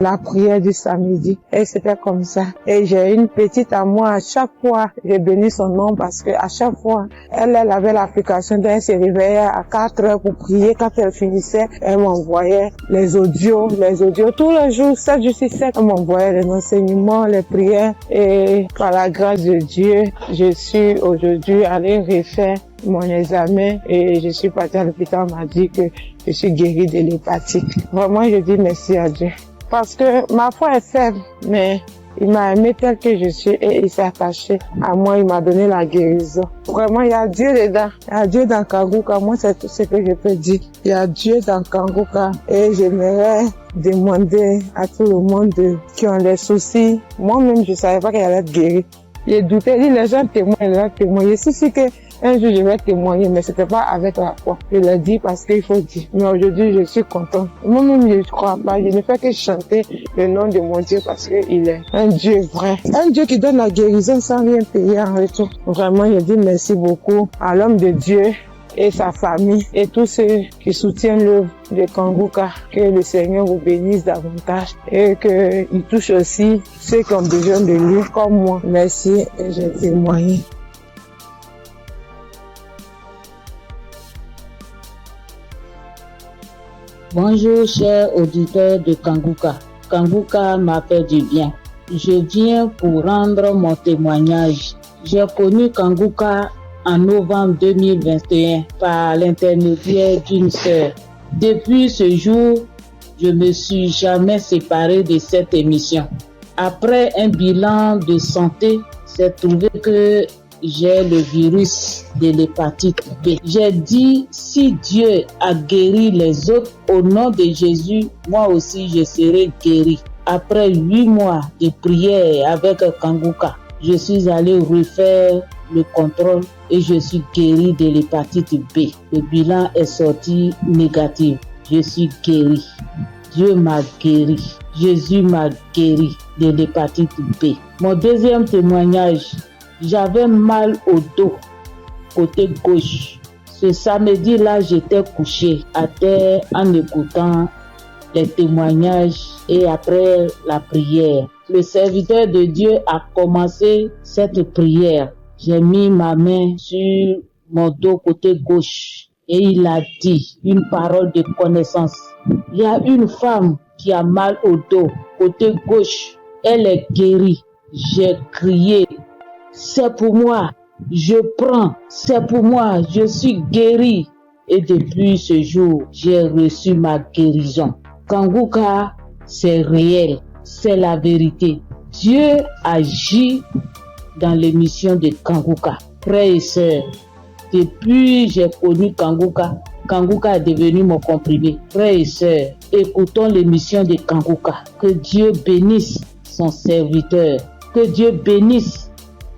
La prière du samedi. Et c'était comme ça. Et j'ai une petite à moi, à chaque fois, j'ai béni son nom parce que à chaque fois, elle avait l'application elle se réveillait à 4 heures pour prier. Quand elle finissait, elle m'envoyait les audios, tous les jours, 7 jours sur 7, elle m'envoyait les enseignements, les prières. Et par la grâce de Dieu, je suis aujourd'hui allée refaire mon examen et je suis partie à l'hôpital, on m'a dit que je suis guérie de l'hépatite. Vraiment, je dis merci à Dieu. Parce que ma foi est faible, mais il m'a aimé tel que je suis et il s'est attaché à moi, il m'a donné la guérison. Vraiment, il y a Dieu dedans. Il y a Dieu dans Congoka. Moi, c'est tout ce que je peux dire. Il y a Dieu dans Congoka et j'aimerais demander à tout le monde qui ont des soucis. Moi-même, je savais pas qu'elle allait être guérie. J'ai douté, les gens témoignent. Je suis que un jour je vais témoigner, mais c'était pas avec la foi. Je l'ai dit parce qu'il faut dire. Mais aujourd'hui, je suis contente. Moi-même, je ne crois pas. Je ne fais que chanter le nom de mon Dieu parce qu'il est un Dieu vrai. Un Dieu qui donne la guérison sans rien payer en retour. Vraiment, je dis merci beaucoup à l'homme de Dieu et sa famille et tous ceux qui soutiennent l'œuvre de Congoka. Que le Seigneur vous bénisse davantage et qu'il touche aussi ceux qui ont besoin de lui comme moi. Merci et j'ai témoigné. Bonjour, chers auditeurs de Kanguka. Kanguka m'a fait du bien. Je viens pour rendre mon témoignage. J'ai connu Kanguka en novembre 2021 par l'intermédiaire d'une sœur. Depuis ce jour, je me suis jamais séparé de cette émission. Après un bilan de santé, c'est trouvé que j'ai le virus de l'hépatite B. J'ai dit, si Dieu a guéri les autres, au nom de Jésus, moi aussi je serai guéri. Après 8 mois de prière avec Kanguka, je suis allé refaire le contrôle et je suis guéri de l'hépatite B. Le bilan est sorti négatif. Je suis guéri. Dieu m'a guéri. Jésus m'a guéri de l'hépatite B. Mon deuxième témoignage, j'avais mal au dos, côté gauche. Ce samedi-là, j'étais couché à terre en écoutant les témoignages et après la prière. Le serviteur de Dieu a commencé cette prière. J'ai mis ma main sur mon dos côté gauche et il a dit une parole de connaissance. Il y a une femme qui a mal au dos côté gauche. Elle est guérie. J'ai crié. C'est pour moi, je prends, c'est pour moi, je suis guéri. Et depuis ce jour, j'ai reçu ma guérison. Kanguka, c'est réel, c'est la vérité. Dieu agit dans l'émission de Kanguka. Frères et sœurs, depuis j'ai connu Kanguka, Kanguka est devenu mon comprimé. Frères et sœurs, écoutons l'émission de Kanguka. Que Dieu bénisse son serviteur, que Dieu bénisse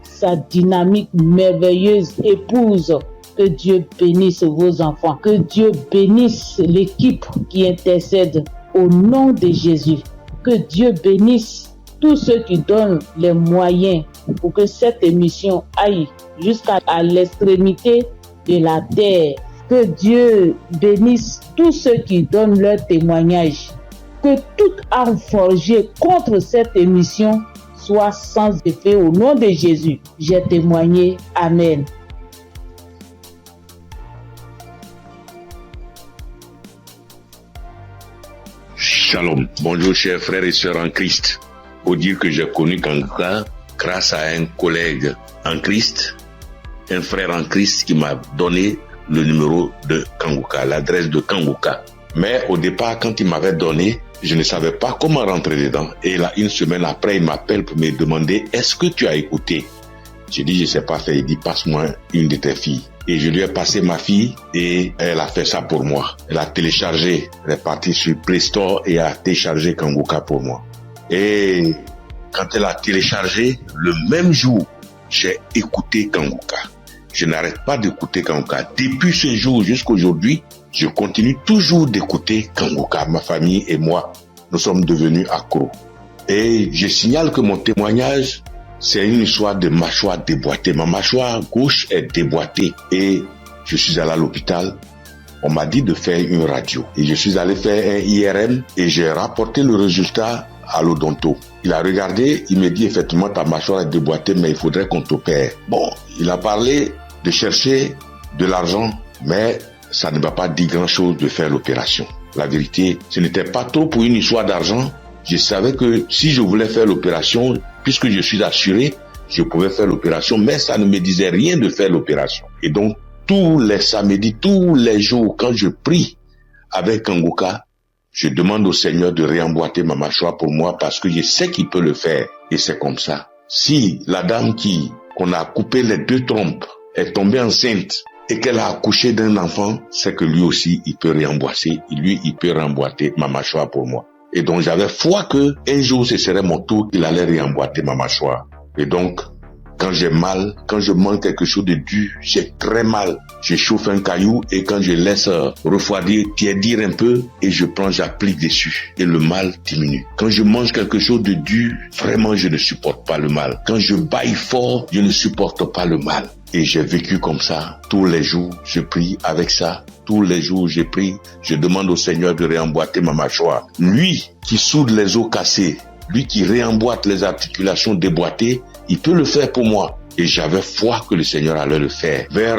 sa dynamique merveilleuse épouse. Que Dieu bénisse vos enfants. Que Dieu bénisse l'équipe qui intercède au nom de Jésus. Que Dieu bénisse tous ceux qui donnent les moyens pour que cette émission aille jusqu'à l'extrémité de la terre. Que Dieu bénisse tous ceux qui donnent leur témoignage. Que toute arme forgée contre cette émission soit sans effet au nom de Jésus. J'ai témoigné. Amen. Shalom. Bonjour chers frères et sœurs en Christ. Faut dire que j'ai connu Kanguka grâce à un collègue en Christ, un frère en Christ qui m'a donné le numéro de Kanguka, l'adresse de Kanguka. Mais au départ, quand il m'avait donné, je ne savais pas comment rentrer dedans. Et là, une semaine après, il m'appelle pour me demander « Est-ce que tu as écouté ?» J'ai dit « Je ne sais pas faire ». Il dit « Passe-moi une de tes filles ». Et je lui ai passé ma fille et elle a fait ça pour moi. Elle a téléchargé, elle est partie sur Play Store et a téléchargé Kanguka pour moi. Et quand elle a téléchargé, le même jour, j'ai écouté Kanguka. Je n'arrête pas d'écouter Kanguka. Depuis ce jour jusqu'à aujourd'hui, je continue toujours d'écouter Kanguka. Ma famille et moi, nous sommes devenus accros. Et je signale que mon témoignage, c'est une histoire de mâchoire déboîtée. Ma mâchoire gauche est déboîtée et je suis allé à l'hôpital. On m'a dit de faire une radio. Et je suis allé faire un IRM et j'ai rapporté le résultat à l'odonto. Il a regardé, il me dit effectivement ta mâchoire est déboîtée mais il faudrait qu'on t'opère. Bon, il a parlé de chercher de l'argent mais ça ne m'a pas dit grand chose de faire l'opération. La vérité, ce n'était pas trop pour une histoire d'argent. Je savais que si je voulais faire l'opération, puisque je suis assuré, je pouvais faire l'opération, mais ça ne me disait rien de faire l'opération. Et donc, tous les samedis, tous les jours, quand je prie avec Kanguka, je demande au Seigneur de réemboîter ma mâchoire pour moi parce que je sais qu'il peut le faire. Et c'est comme ça. Si la dame qu'on a coupé les 2 trompes est tombée enceinte et qu'elle a accouché d'un enfant, c'est que lui aussi, il peut réemboîter. Lui, il peut réemboîter ma mâchoire pour moi. Et donc, j'avais foi que un jour, ce serait mon tour, il allait réemboîter ma mâchoire. Et donc, quand j'ai mal, quand je mange quelque chose de dur, j'ai très mal. Je chauffe un caillou et quand je laisse refroidir, tiédir un peu et je prends, j'applique dessus et le mal diminue. Quand je mange quelque chose de dur, vraiment, je ne supporte pas le mal. Quand je baille fort, je ne supporte pas le mal. Et j'ai vécu comme ça. Tous les jours, je prie avec ça. Tous les jours, je prie. Je demande au Seigneur de réemboîter ma mâchoire. Lui qui soude les os cassés, lui qui réemboîte les articulations déboîtées, il peut le faire pour moi. Et j'avais foi que le Seigneur allait le faire. Vers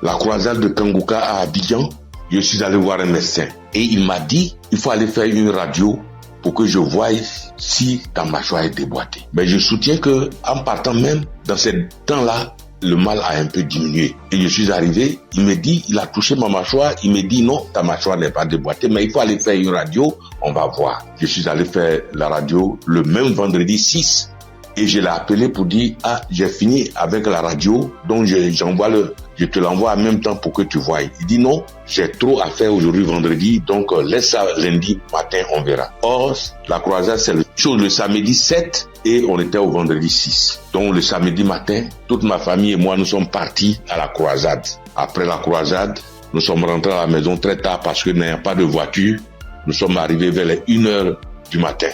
la croisade de Kanguka à Abidjan, je suis allé voir un médecin. Et il m'a dit, il faut aller faire une radio pour que je voie si ta mâchoire est déboîtée. Mais je soutiens que en partant même dans ce temps-là, le mal a un peu diminué. Et je suis arrivé, il me dit, il a touché ma mâchoire, il me dit non, ta mâchoire n'est pas déboîtée, mais il faut aller faire une radio, on va voir. Je suis allé faire la radio le même vendredi 6. Et je l'ai appelé pour dire, j'ai fini avec la radio, donc je te l'envoie en même temps pour que tu voies. Il dit non, j'ai trop à faire aujourd'hui vendredi, donc laisse ça lundi matin, on verra. Or, la croisade, c'est le samedi 7 et on était au vendredi 6. Donc le samedi matin, toute ma famille et moi, nous sommes partis à la croisade. Après la croisade, nous sommes rentrés à la maison très tard parce que n'ayant pas de voiture, nous sommes arrivés vers les 1h du matin.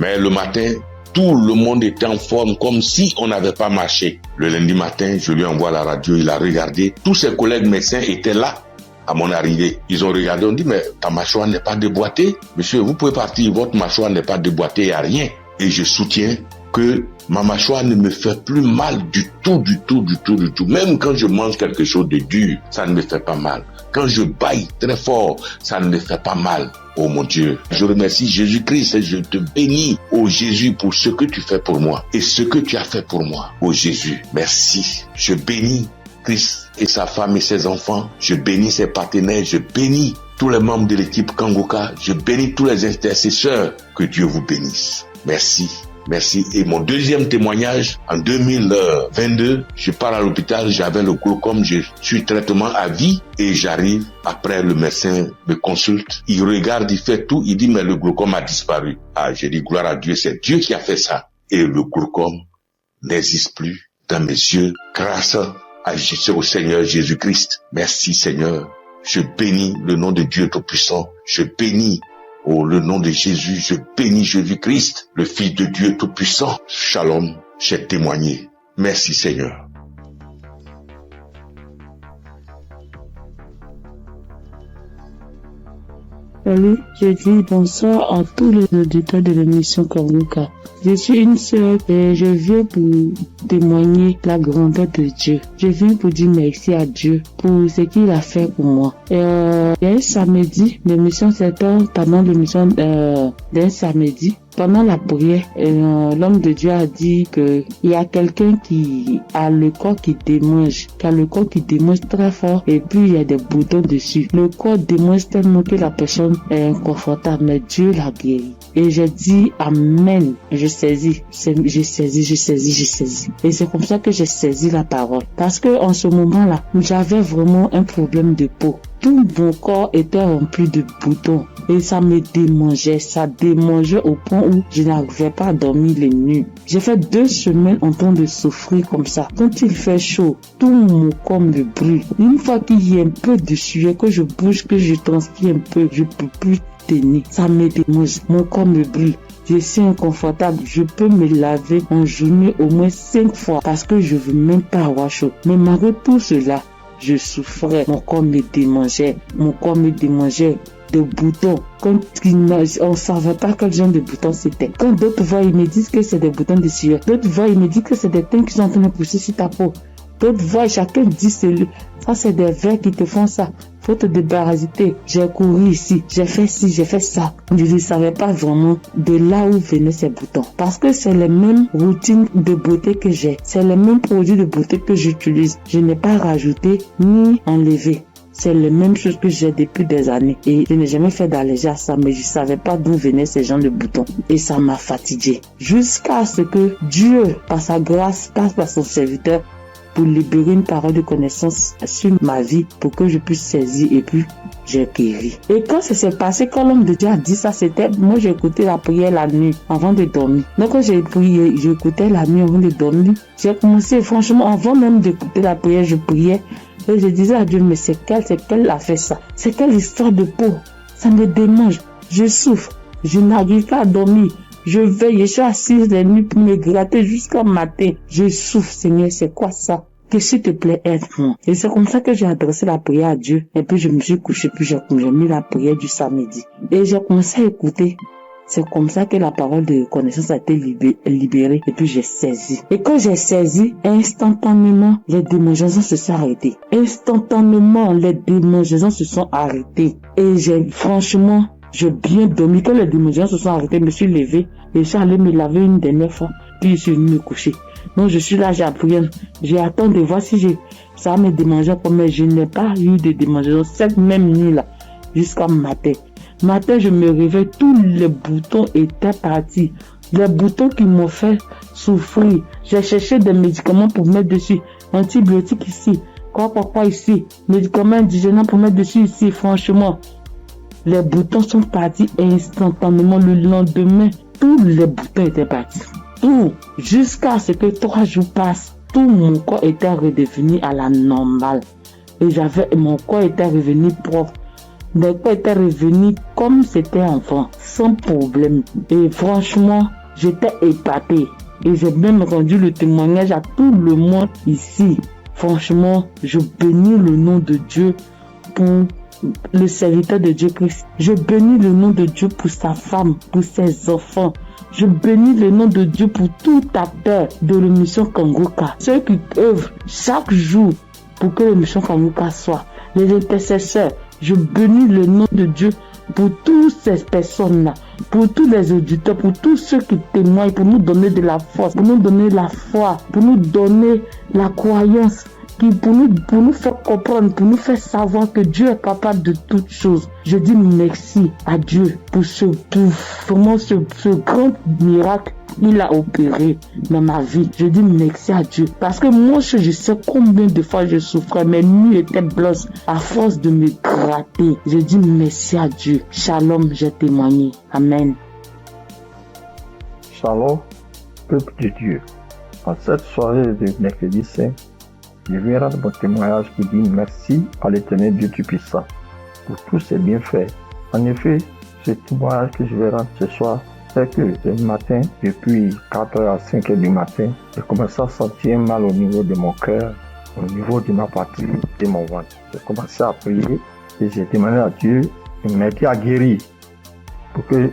Mais le matin, tout le monde était en forme comme si on n'avait pas marché. Le lundi matin, je lui envoie la radio, il a regardé. Tous ses collègues médecins étaient là à mon arrivée. Ils ont regardé, on dit, mais ta mâchoire n'est pas déboîtée. Monsieur, vous pouvez partir, votre mâchoire n'est pas déboîtée, il n'y a rien. Et je soutiens que ma mâchoire ne me fait plus mal du tout. Même quand je mange quelque chose de dur, ça ne me fait pas mal. Quand je bâille très fort, ça ne me fait pas mal. Oh mon Dieu, je remercie Jésus-Christ et je te bénis, oh Jésus, pour ce que tu fais pour moi et ce que tu as fait pour moi. Oh Jésus, merci. Je bénis Christ et sa femme et ses enfants. Je bénis ses partenaires. Je bénis tous les membres de l'équipe Kangoka. Je bénis tous les intercesseurs. Que Dieu vous bénisse. Merci. Merci. Et mon deuxième témoignage, en 2022, je pars à l'hôpital, j'avais le glaucome, je suis traitement à vie et j'arrive, après le médecin me consulte, il regarde, il fait tout, il dit mais le glaucome a disparu. J'ai dit gloire à Dieu, c'est Dieu qui a fait ça. Et le glaucome n'existe plus dans mes yeux grâce au Seigneur Jésus-Christ. Merci Seigneur. Je bénis le nom de Dieu Tout-Puissant. Je bénis le nom de Jésus, je bénis Jésus-Christ, le Fils de Dieu Tout-Puissant. Shalom, j'ai témoigné. Merci Seigneur. Salut, je dis bonsoir à tous les auditeurs de l'émission Kangoka. Je suis une sœur et je viens pour témoigner la grandeur de Dieu. Je viens pour dire merci à Dieu pour ce qu'il a fait pour moi. Il y a un samedi, l'émission c'était pendant l'émission d'un samedi. Pendant la prière, l'homme de Dieu a dit que il y a quelqu'un qui a le corps qui démange, très fort et puis il y a des boutons dessus. Le corps démange tellement que la personne est inconfortable, mais Dieu l'a guéri. Et j'ai dit amen. Je saisis. Et c'est comme ça que j'ai saisi la parole. Parce que en ce moment-là, j'avais vraiment un problème de peau. Tout mon corps était rempli de boutons et ça me démangeait. Ça démangeait au point où je n'arrivais pas à dormir les nuits. J'ai fait 2 semaines en train de souffrir comme ça. Quand il fait chaud, tout mon corps me brûle. Une fois qu'il y a un peu de sueur, que je bouge, que je transpire un peu, je peux plus tenir. Ça me démange. Mon corps me brûle. Je suis inconfortable. Je peux me laver en journée au moins 5 fois parce que je veux même pas avoir chaud. Mais malgré tout cela, je souffrais, mon corps me démangeait de boutons. Quand on ne savait pas quel genre de boutons c'était. Quand d'autres voient, ils me disent que c'est des boutons de sueur. D'autres voient, ils me disent que c'est des teintes qui sont en train de pousser sur ta peau. D'autres voient, chacun dit ça c'est des vers qui te font ça. Faut te débarrasser. J'ai couru ici, j'ai fait ci, j'ai fait ça. Je ne savais pas vraiment de là où venaient ces boutons. Parce que c'est les mêmes routines de beauté que j'ai. C'est les mêmes produits de beauté que j'utilise. Je n'ai pas rajouté ni enlevé. C'est les mêmes choses que j'ai depuis des années. Et je n'ai jamais fait d'allergie à ça, mais je ne savais pas d'où venaient ces genres de boutons. Et ça m'a fatigué. Jusqu'à ce que Dieu, par sa grâce, passe par son serviteur pour libérer une parole de connaissance sur ma vie pour que je puisse saisir et puis j'ai guéri. Et quand ça s'est passé, quand l'homme de Dieu a dit ça, c'était, moi j'ai écouté la prière la nuit avant de dormir. Donc quand j'ai prié, j'écoutais la nuit avant de dormir. J'ai commencé, franchement, avant même d'écouter la prière, je priais. Et je disais à Dieu, mais c'est quelle a fait ça? C'est quelle histoire de peau? Ça me démange. Je souffre. Je n'arrive pas à dormir. Je veille, je suis assise la nuit pour me gratter jusqu'au matin. Je souffre, Seigneur, c'est quoi ça? Que s'il te plaît, aide-moi. Et c'est comme ça que j'ai adressé la prière à Dieu. Et puis je me suis couché, puis j'ai mis la prière du samedi. Et j'ai commencé à écouter. C'est comme ça que la parole de connaissance a été libérée et puis j'ai saisi. Et quand j'ai saisi, instantanément, les démangeaisons se sont arrêtées. Instantanément, les démangeaisons se sont arrêtées. Et franchement, j'ai bien dormi. Quand les démangeaisons se sont arrêtées, je me suis levé et je suis allé me laver une dernière fois. Puis je suis venu me coucher. Donc je suis là, j'ai appris. J'ai attendu de voir si ça va me démanger. Mais je n'ai pas eu de démangeaisons cette même nuit-là jusqu'à matin. Matin, je me réveille, tous les boutons étaient partis. Les boutons qui m'ont fait souffrir. J'ai cherché des médicaments pour mettre dessus. Antibiotiques ici. Quoi ici. Médicaments indigènes pour mettre dessus ici. Franchement, les boutons sont partis instantanément. Le lendemain, tous les boutons étaient partis. Tout. Jusqu'à ce que 3 jours passent, tout mon corps était redevenu à la normale. Et mon corps était revenu propre. Mon corps était revenu comme c'était enfant, sans problème. Et franchement, j'étais épatée. Et j'ai même rendu le témoignage à tout le monde ici. Franchement, je bénis le nom de Dieu pour le serviteur de Dieu Christ. Je bénis le nom de Dieu pour sa femme, pour ses enfants. Je bénis le nom de Dieu pour tout acteur de l'émission Kangoka. Ceux qui œuvrent chaque jour pour que l'émission Kangoka soit. Les intercesseurs. Je bénis le nom de Dieu pour toutes ces personnes-là, pour tous les auditeurs, pour tous ceux qui témoignent, pour nous donner de la force, pour nous donner la foi, pour nous donner la croyance, pour nous faire comprendre, pour nous faire savoir que Dieu est capable de toutes choses. Je dis merci à Dieu pour ce grand miracle qu'il a opéré dans ma vie. Je dis merci à Dieu. Parce que moi, je sais combien de fois je souffrais. Mes nuits étaient blanches à force de me gratter. Je dis merci à Dieu. Shalom, j'ai témoigné. Amen. Shalom, peuple de Dieu. En cette soirée de mercredi saint, je viens rendre mon témoignage qui dit merci à l'Éternel Dieu Tout-Puissant pour tous ses bienfaits. En effet, ce témoignage que je vais rendre ce soir, c'est que ce matin, depuis 4h à 5h du matin, j'ai commencé à sentir mal au niveau de mon cœur, au niveau de ma poitrine, de mon ventre. J'ai commencé à prier et j'ai demandé à Dieu de m'aider à guérir pour que,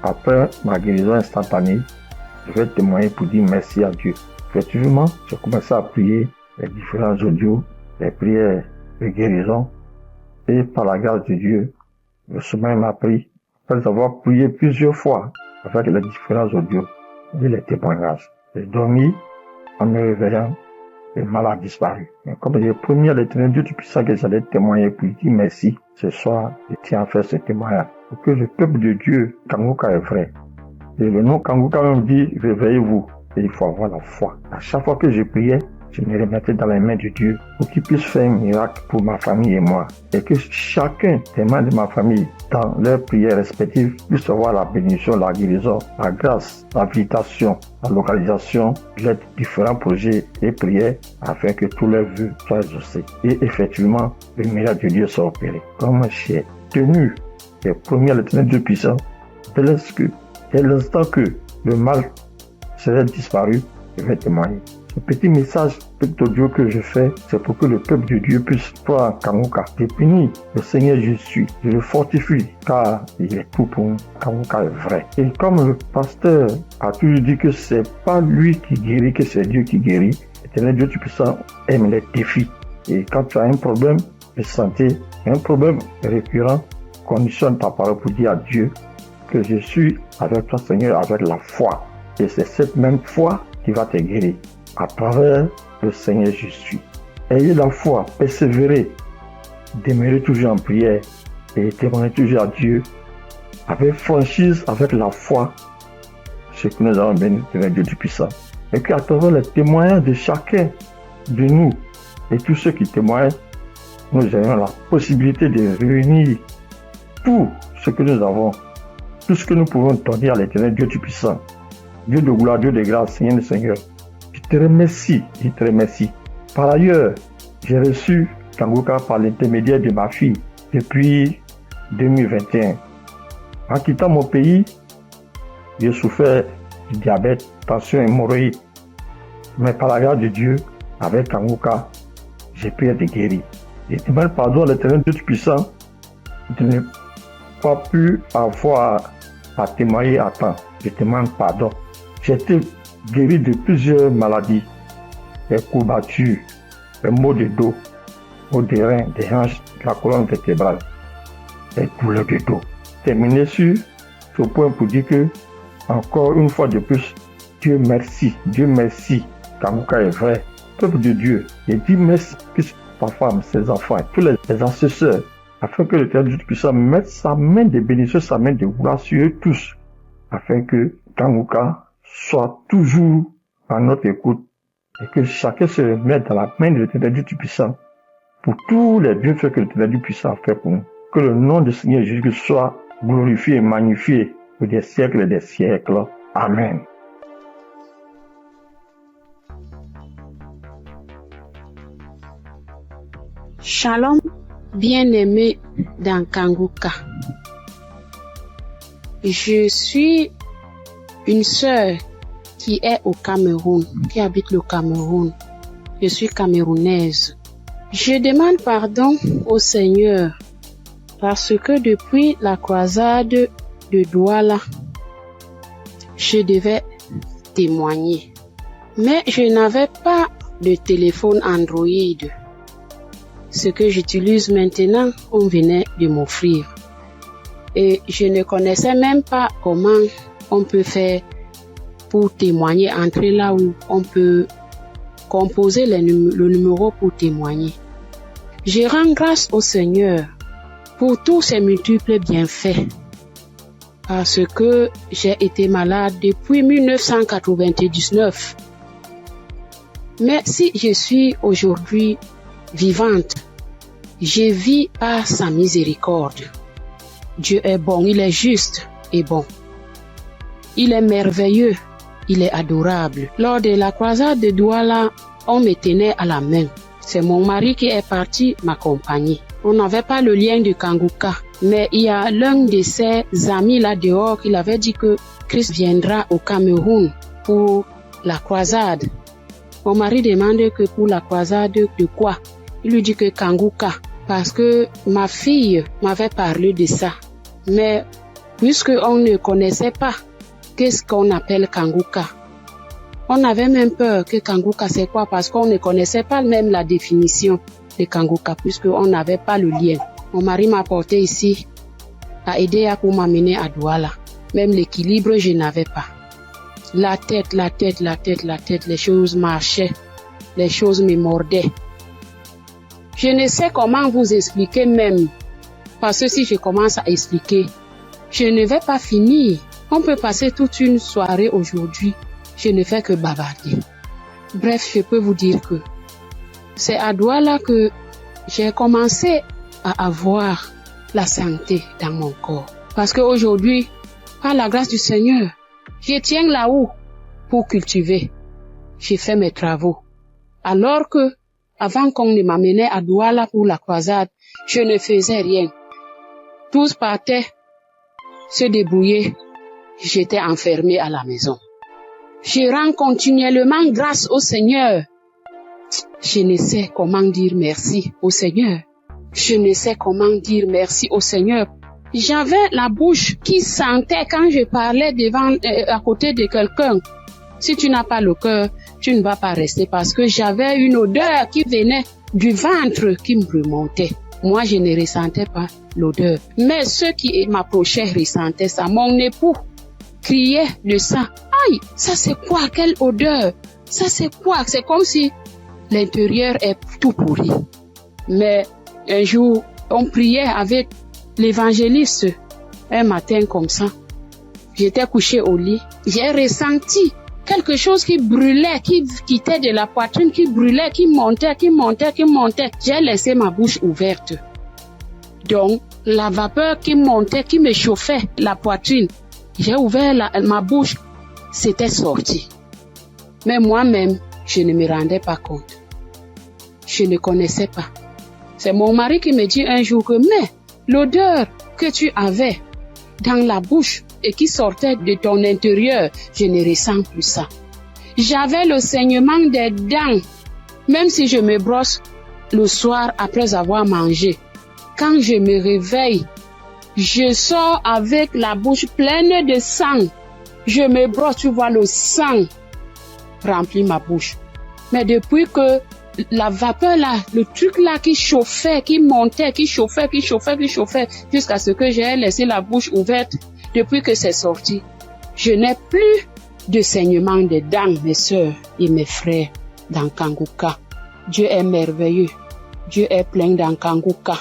après ma guérison instantanée, je vais témoigner pour dire merci à Dieu. Effectivement, j'ai commencé à prier les différents audios, les prières de guérison, et par la grâce de Dieu, le sommeil m'a pris. Après avoir prié plusieurs fois avec les différents audios et les témoignages, j'ai dormi en me réveillant et le mal a disparu. Et comme j'ai promis à l'Éternel Dieu Tout-Puissant que j'allais témoigner pour dire merci, ce soir, je tiens à faire ce témoignage pour que le peuple de Dieu, Kangoka est vrai. Et le nom Kangoka même dit, réveillez-vous. Et il faut avoir la foi. À chaque fois que je priais, je me remettais dans les mains de Dieu pour qu'il puisse faire un miracle pour ma famille et moi. Et que chacun des membres de ma famille, dans leurs prières respectives, puisse avoir la bénédiction, la guérison, la grâce, l'invitation, la localisation, l'aide différents projets et prières afin que tous leurs vœux soient exaucés. Et effectivement, le miracle de Dieu soit opéré. Comme j'ai tenu les premiers à l'Éternel Dieu puissant, dès l'instant que le mal serait disparu, je vais témoigner. Ce petit message, petit audio que je fais, c'est pour que le peuple de Dieu puisse croire en Kangoka. Je bénis le Seigneur Jésus, je le fortifie, car il est tout pour nous. Kangoka est vrai. Et comme le pasteur a toujours dit que c'est pas lui qui guérit, que c'est Dieu qui guérit, l'Éternel Dieu Tout-Puissant aime les défis. Et quand tu as un problème de santé, un problème récurrent, conditionne ta parole pour dire à Dieu que je suis avec toi, Seigneur, avec la foi. Et c'est cette même foi qui va te guérir. À travers le Seigneur Jésus. Ayez la foi, persévérez, demeurez toujours en prière et témoignez toujours à Dieu avec franchise, avec la foi, ce que nous avons béni de Dieu Tout-Puissant. Et qu'à travers les témoignages de chacun de nous et tous ceux qui témoignent, nous ayons la possibilité de réunir tout ce que nous avons, tout ce que nous pouvons donner à l'Éternel Dieu Tout-Puissant. Dieu de gloire, Dieu de grâce, Seigneur le Seigneur. Je te remercie. Par ailleurs, j'ai reçu Kangoka par l'intermédiaire de ma fille depuis 2021. En quittant mon pays, j'ai souffert du diabète, tension hémorroïde. Mais par la grâce de Dieu, avec Kangoka, j'ai pu être guéri. Et demande pardon à l'Éternel Dieu Tout-Puissant de ne pas pu avoir à témoigner à temps. Je demande pardon. J'ai été guéri de plusieurs maladies, des courbatures, des maux de dos, maux des reins, des hanches, de la colonne vertébrale, des douleurs de dos. Terminé sur ce point pour dire que, encore une fois de plus, Dieu merci, Kanguka est vrai, peuple de Dieu, et dis merci, puisse ma femme, ses enfants, et tous les ancesteurs, afin que l'Éternel Dieu puisse mettre sa main de bénédiction, sa main de gloire sur eux tous, afin que Kanguka soit toujours à notre écoute, et que chacun se mette dans la main de l'Éternel Dieu Tout-Puissant, pour tous les bienfaits que l'Éternel Dieu Puissant a fait pour nous. Que le nom du Seigneur Jésus soit glorifié et magnifié pour des siècles et des siècles. Amen. Shalom, bien-aimé dans Kanguka. Je suis une sœur qui est au Cameroun, qui habite le Cameroun. Je suis camerounaise. Je demande pardon au Seigneur parce que depuis la croisade de Douala, je devais témoigner. Mais je n'avais pas de téléphone Android. Ce que j'utilise maintenant, on venait de m'offrir. Et je ne connaissais même pas comment on peut faire pour témoigner, entrer là où on peut composer le numéro pour témoigner. Je rends grâce au Seigneur pour tous ses multiples bienfaits. Parce que j'ai été malade depuis 1999. Mais si je suis aujourd'hui vivante, je vis par sa miséricorde. Dieu est bon, il est juste et bon. Il est merveilleux, il est adorable. Lors de la croisade de Douala, on me tenait à la main. C'est mon mari qui est parti m'accompagner. On n'avait pas le lien de Kanguka, mais il y a l'un de ses amis là dehors qui avait dit que Christ viendra au Cameroun pour la croisade. Mon mari demande que pour la croisade de quoi? Il lui dit que Kanguka, parce que ma fille m'avait parlé de ça. Mais puisque on ne connaissait pas qu'est-ce qu'on appelle Kanguka, on avait même peur que Kanguka c'est quoi, parce qu'on ne connaissait pas même la définition de Kanguka, puisqu'on n'avait pas le lien. Mon mari m'a porté ici, a aidé pour m'amener à Douala. Même l'équilibre, je n'avais pas. La tête, les choses marchaient, les choses me mordaient. Je ne sais comment vous expliquer même, parce que si je commence à expliquer, je ne vais pas finir. On peut passer toute une soirée aujourd'hui, je ne fais que bavarder. Bref, je peux vous dire que c'est à Douala que j'ai commencé à avoir la santé dans mon corps. Parce qu'aujourd'hui, par la grâce du Seigneur, je tiens là-haut pour cultiver. J'ai fait mes travaux. Alors que, avant qu'on ne m'amenait à Douala pour la croisade, je ne faisais rien. Tous partaient se débrouiller. J'étais enfermée à la maison. Je rends continuellement grâce au Seigneur. Je ne sais comment dire merci au Seigneur. Je ne sais comment dire merci au Seigneur. J'avais la bouche qui sentait quand je parlais à côté de quelqu'un. Si tu n'as pas le cœur, tu ne vas pas rester, parce que j'avais une odeur qui venait du ventre qui me remontait. Moi, je ne ressentais pas l'odeur. Mais ceux qui m'approchaient ressentaient ça. Mon époux criait de ça. Aïe, ça c'est quoi? Quelle odeur? Ça c'est quoi? C'est comme si l'intérieur est tout pourri. Mais un jour, on priait avec l'évangéliste. Un matin comme ça, j'étais couchée au lit. J'ai ressenti quelque chose qui brûlait, qui quittait de la poitrine, qui brûlait, qui montait. J'ai laissé ma bouche ouverte. Donc, la vapeur qui montait, qui me chauffait la poitrine, j'ai ouvert ma bouche, c'était sorti. Mais moi-même, je ne me rendais pas compte. Je ne connaissais pas. C'est mon mari qui me dit un jour que, mais l'odeur que tu avais dans la bouche et qui sortait de ton intérieur, je ne ressens plus ça. J'avais le saignement des dents, même si je me brosse le soir après avoir mangé. Quand je me réveille, Je sors avec la bouche pleine de sang. Je me brosse, tu vois le sang remplit ma bouche. Mais depuis que la vapeur là, le truc là qui chauffait, qui montait, qui chauffait, jusqu'à ce que j'ai laissé la bouche ouverte, depuis que c'est sorti, je n'ai plus de saignement des dents, mes soeurs et mes frères dans Kanguka. Dieu est merveilleux. Dieu est plein dans Kanguka.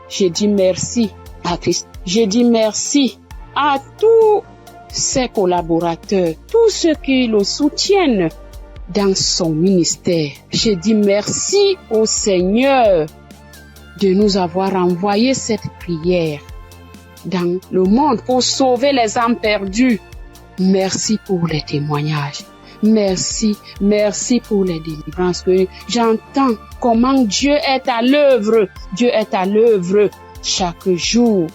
Je dis merci à Christ. Je dis merci à tous ses collaborateurs, tous ceux qui le soutiennent dans son ministère. Je dis merci au Seigneur de nous avoir envoyé cette prière dans le monde pour sauver les âmes perdues. Merci pour les témoignages. Merci pour les délivrances que j'entends comment Dieu est à l'œuvre. Dieu est à l'œuvre chaque jour.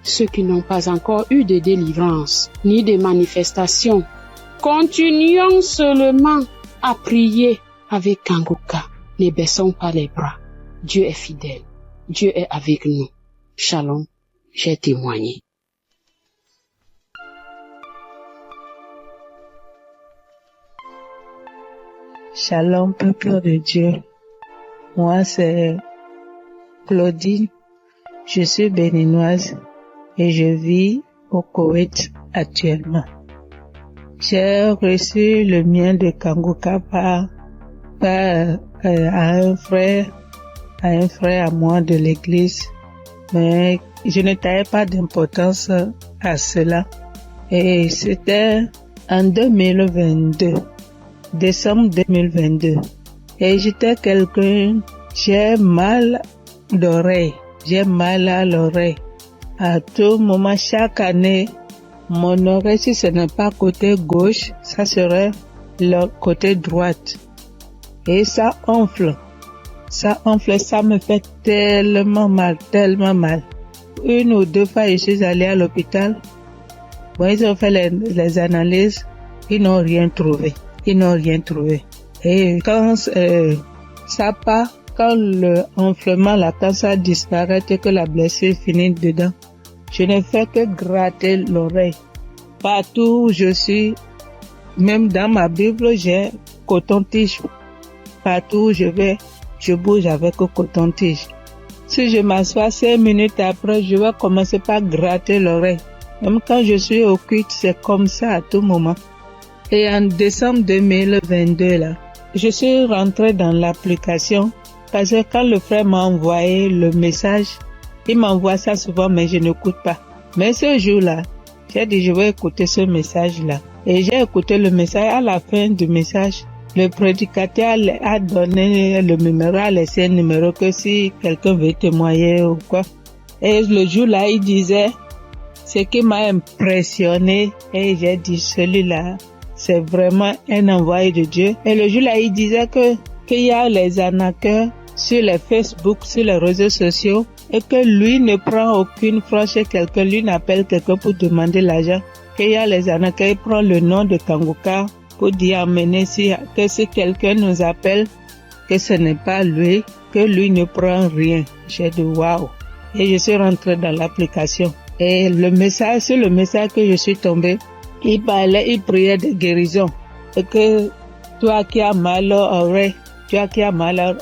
Ceux qui n'ont pas encore eu de délivrance ni de manifestation, continuons seulement à prier avec Kanguka. Ne baissons pas les bras. Dieu est fidèle. Dieu est avec nous. Shalom, j'ai témoigné. Shalom, peuple de Dieu. Moi, c'est Claudine. Je suis béninoise et je vis au Koweït actuellement. J'ai reçu le mien de Kanguka par à un frère à moi de l'église, mais je ne taillais pas d'importance à cela. Et c'était en 2022, décembre 2022. Et j'étais quelqu'un, j'ai mal d'oreille, j'ai mal à l'oreille. À tout moment, chaque année, mon oreille, si ce n'est pas côté gauche, ça serait le côté droite. Et ça enfle, ça me fait tellement mal. Une ou deux fois, je suis allée à l'hôpital. Bon, ils ont fait les analyses, ils n'ont rien trouvé. Et quand ça part, quand le enflement, quand ça disparaît et que la blessure finit dedans, je ne fais que gratter l'oreille. Partout où je suis, même dans ma Bible, j'ai coton-tige. Partout où je vais, je bouge avec coton-tige. Si je m'assois 5 minutes après, je vais commencer par gratter l'oreille. Même quand je suis au culte, c'est comme ça à tout moment. Et en décembre 2022, là, je suis rentrée dans l'application parce que quand le frère m'a envoyé le message, il m'envoie ça souvent, mais je n'écoute pas. Mais ce jour-là, j'ai dit, je vais écouter ce message-là. Et j'ai écouté le message. À la fin du message, le prédicateur a donné le numéro, a laissé un numéro que si quelqu'un veut témoigner ou quoi. Et le jour-là, il disait, ce qui m'a impressionné, et j'ai dit, celui-là, c'est vraiment un envoyé de Dieu. Et le jour-là, il disait qu'il y a les arnaqueurs sur les Facebook, sur les réseaux sociaux, et que lui ne prend aucune franche chez quelqu'un, lui n'appelle quelqu'un pour demander l'argent. Qu'il y a les arnaqueurs, il prend le nom de Kanguka pour dire amener que si quelqu'un nous appelle, que ce n'est pas lui, que lui ne prend rien. J'ai dit waouh. Et je suis rentrée dans l'application. Et sur le message que je suis tombée, il priait de guérison. Et que toi qui as mal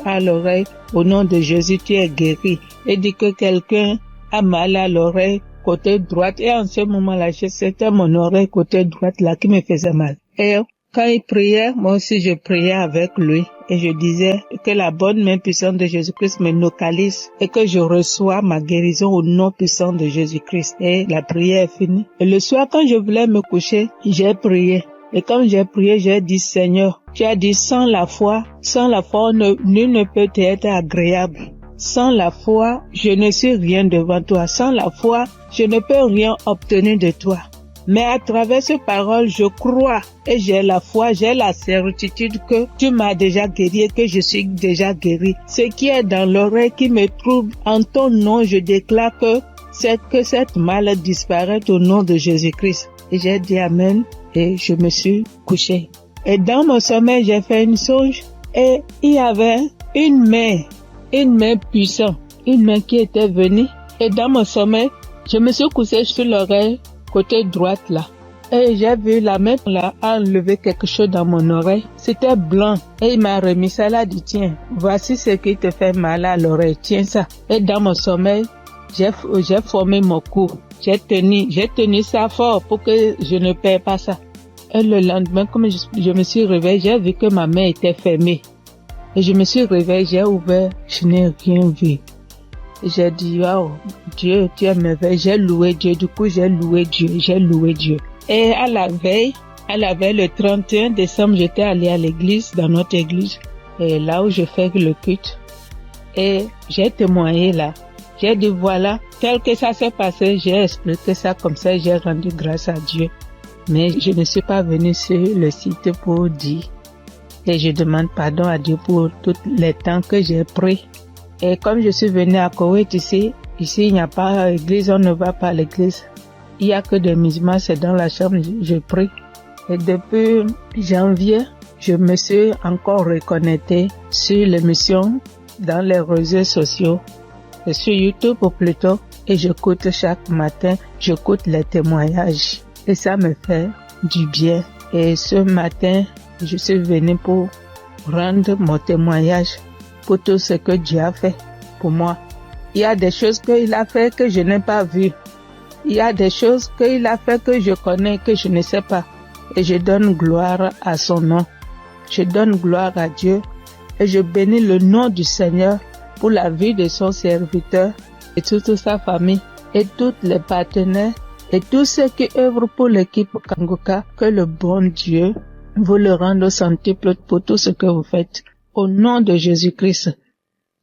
à l'oreille, au nom de Jésus, tu es guéri. Et dit que quelqu'un a mal à l'oreille côté droite. Et en ce moment-là, c'était mon oreille côté droite là qui me faisait mal. Et quand il priait, moi aussi je priais avec lui. Et je disais que la bonne main puissante de Jésus-Christ me localise et que je reçois ma guérison au nom puissant de Jésus-Christ. Et la prière est finie. Et le soir, quand je voulais me coucher, j'ai prié. Et quand j'ai prié, j'ai dit, Seigneur, tu as dit, sans la foi, nul ne peut être agréable. Sans la foi, je ne suis rien devant toi. Sans la foi, je ne peux rien obtenir de toi. Mais à travers ces paroles, je crois et j'ai la foi, j'ai la certitude que tu m'as déjà guéri et que je suis déjà guéri. Ce qui est dans l'oreille qui me trouble, en ton nom, je déclare que cette maladie disparaît au nom de Jésus-Christ. Et j'ai dit Amen et je me suis couché. Et dans mon sommeil, j'ai fait une songe et il y avait une main puissante, une main qui était venue. Et dans mon sommeil, Je me suis couchée sur l'oreille, côté droite là. Et j'ai vu la main là enlever quelque chose dans mon oreille. C'était blanc. Et il m'a remis ça là, dit tiens, voici ce qui te fait mal à l'oreille, tiens ça. Et dans mon sommeil, j'ai formé mon cou. J'ai tenu ça fort pour que je ne perds pas ça. Et le lendemain, comme je me suis réveillée, j'ai vu que ma main était fermée. Et je me suis réveillée, j'ai ouvert, je n'ai rien vu. J'ai dit, waouh, Dieu, tu es merveilleux. J'ai loué Dieu, du coup j'ai loué Dieu. Et à la veille, le 31 décembre, j'étais allée à l'église, dans notre église, et là où je fais le culte. Et j'ai témoigné là. J'ai dit voilà, tel que ça s'est passé, j'ai expliqué ça comme ça, j'ai rendu grâce à Dieu. Mais je ne suis pas venue sur le site pour dire. Et je demande pardon à Dieu pour tous les temps que j'ai pris. Et comme je suis venue à Koweït ici il n'y a pas d'église, on ne va pas à l'église. Il n'y a que des musulmans, c'est dans la chambre, je prie. Et depuis janvier, je me suis encore reconnectée sur l'émission dans les réseaux sociaux. Sur YouTube plutôt, et j'écoute chaque matin, j'écoute les témoignages et ça me fait du bien. Et ce matin, je suis venue pour rendre mon témoignage pour tout ce que Dieu a fait pour moi. Il y a des choses qu'il a fait que je n'ai pas vues. Il y a des choses qu'il a fait que je connais, que je ne sais pas. Et je donne gloire à son nom. Je donne gloire à Dieu et je bénis le nom du Seigneur pour la vie de son serviteur et toute sa famille et tous les partenaires et tous ceux qui œuvrent pour l'équipe Kanguka. Que le bon Dieu vous le rende au centuple pour tout ce que vous faites. Au nom de Jésus-Christ,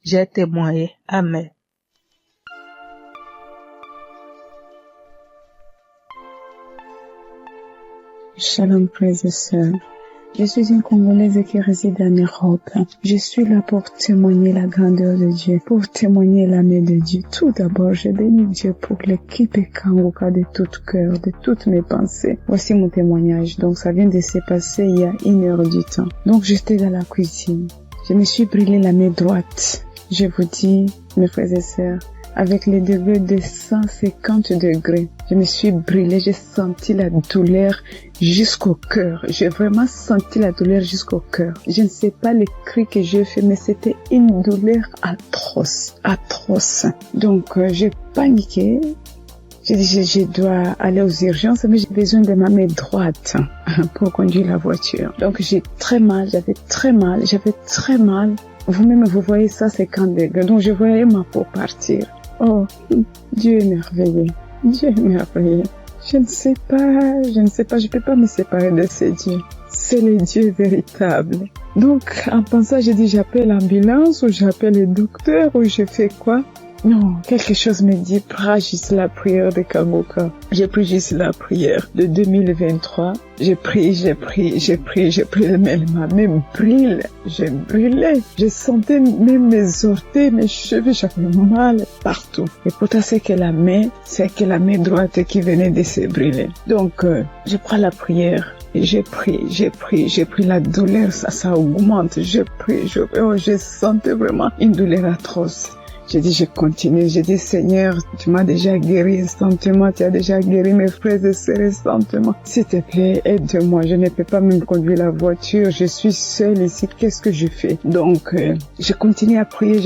j'ai témoigné. Amen. Shalom, frères et sœurs. Je suis une Congolaise qui réside en Europe. Je suis là pour témoigner la grandeur de Dieu, pour témoigner la main de Dieu. Tout d'abord, je bénis Dieu pour l'équipe Kanguka de tout cœur, de toutes mes pensées. Voici mon témoignage. Donc, ça vient de se passer il y a 1 heure du temps. Donc, j'étais dans la cuisine. Je me suis brûlé la main droite. Je vous dis, mes frères et sœurs, avec les degrés de 150 degrés. Je me suis brûlée, j'ai senti la douleur jusqu'au cœur. J'ai vraiment senti la douleur jusqu'au cœur. Je ne sais pas les cris que j'ai fait, mais c'était une douleur atroce. Donc, j'ai paniqué. J'ai dit, je dois aller aux urgences, mais j'ai besoin de ma main droite pour conduire la voiture. Donc, j'avais très mal. Vous-même, vous voyez ça, c'est 50 degrés. Donc, je voyais ma peau partir. Oh, Dieu est merveilleux. Je ne sais pas, je peux pas me séparer de ce Dieu. C'est le Dieu véritable. Donc, en pensant, j'ai dit, j'appelle l'ambulance, ou j'appelle le docteur, ou je fais quoi? Non, quelque chose me dit, prie juste la prière de Kanguka. J'ai pris juste la prière de 2023. J'ai pris, mais ma main brûle. J'ai brûlé. Je sentais même mes orteils, mes cheveux, j'avais mal partout. Et pourtant, c'est que la main droite qui venait de se brûler. Donc, je prends la prière. Et j'ai pris la douleur, ça augmente. Je sentais vraiment une douleur atroce. J'ai dit, je continue. J'ai dit, Seigneur, tu m'as déjà guéri instantanément. Tu as déjà guéri mes frères et sœurs instantanément. S'il te plaît, aide-moi. Je ne peux pas même conduire la voiture. Je suis seule ici. Qu'est-ce que je fais? Donc, je continue à prier.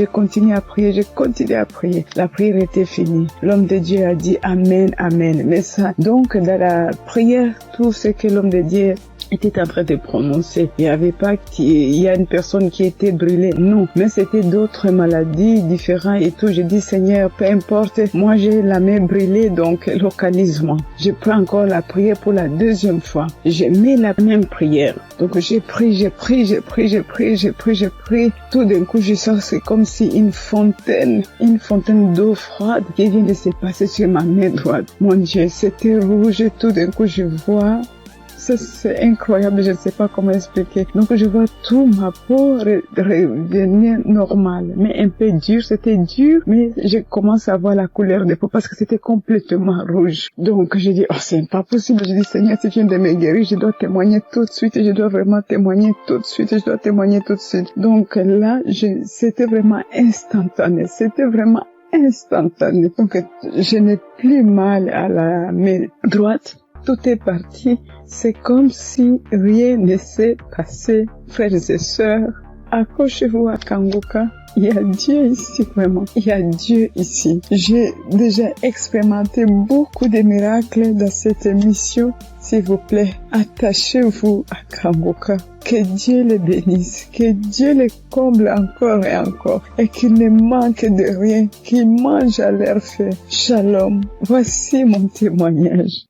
La prière était finie. L'homme de Dieu a dit Amen, Amen. Mais ça, donc, dans la prière, tout ce que l'homme de Dieu était en train de prononcer. Il n'y avait pas il y a une personne qui était brûlée. Non. Mais c'était d'autres maladies différentes et tout. Je dis, Seigneur, peu importe. Moi, j'ai la main brûlée, donc localise-moi. Je prends encore la prière pour la deuxième fois. Je mets la même prière. Donc, j'ai pris. Tout d'un coup, je sens c'est comme si une fontaine d'eau froide qui vient de se passer sur ma main droite. Mon Dieu, c'était rouge. Tout d'un coup, je vois. C'est incroyable, je ne sais pas comment expliquer. Donc, je vois tout ma peau revenir normale, mais un peu dur. C'était dur, mais je commence à voir la couleur de peau parce que c'était complètement rouge. Donc, j'ai dit, oh, c'est pas possible. J'ai dit, Seigneur, si tu viens de me guérir, je dois témoigner tout de suite. Je dois témoigner tout de suite. Donc là, c'était vraiment instantané. C'était vraiment instantané. Donc, je n'ai plus mal à la main droite. Tout est parti. C'est comme si rien ne s'est passé. Frères et sœurs, accrochez-vous à Kanguka. Il y a Dieu ici, vraiment. Il y a Dieu ici. J'ai déjà expérimenté beaucoup de miracles dans cette émission. S'il vous plaît, attachez-vous à Kanguka. Que Dieu les bénisse, que Dieu les comble encore et encore, et qu'il ne manque de rien, qu'ils mangent à leur faim. Shalom. Voici mon témoignage.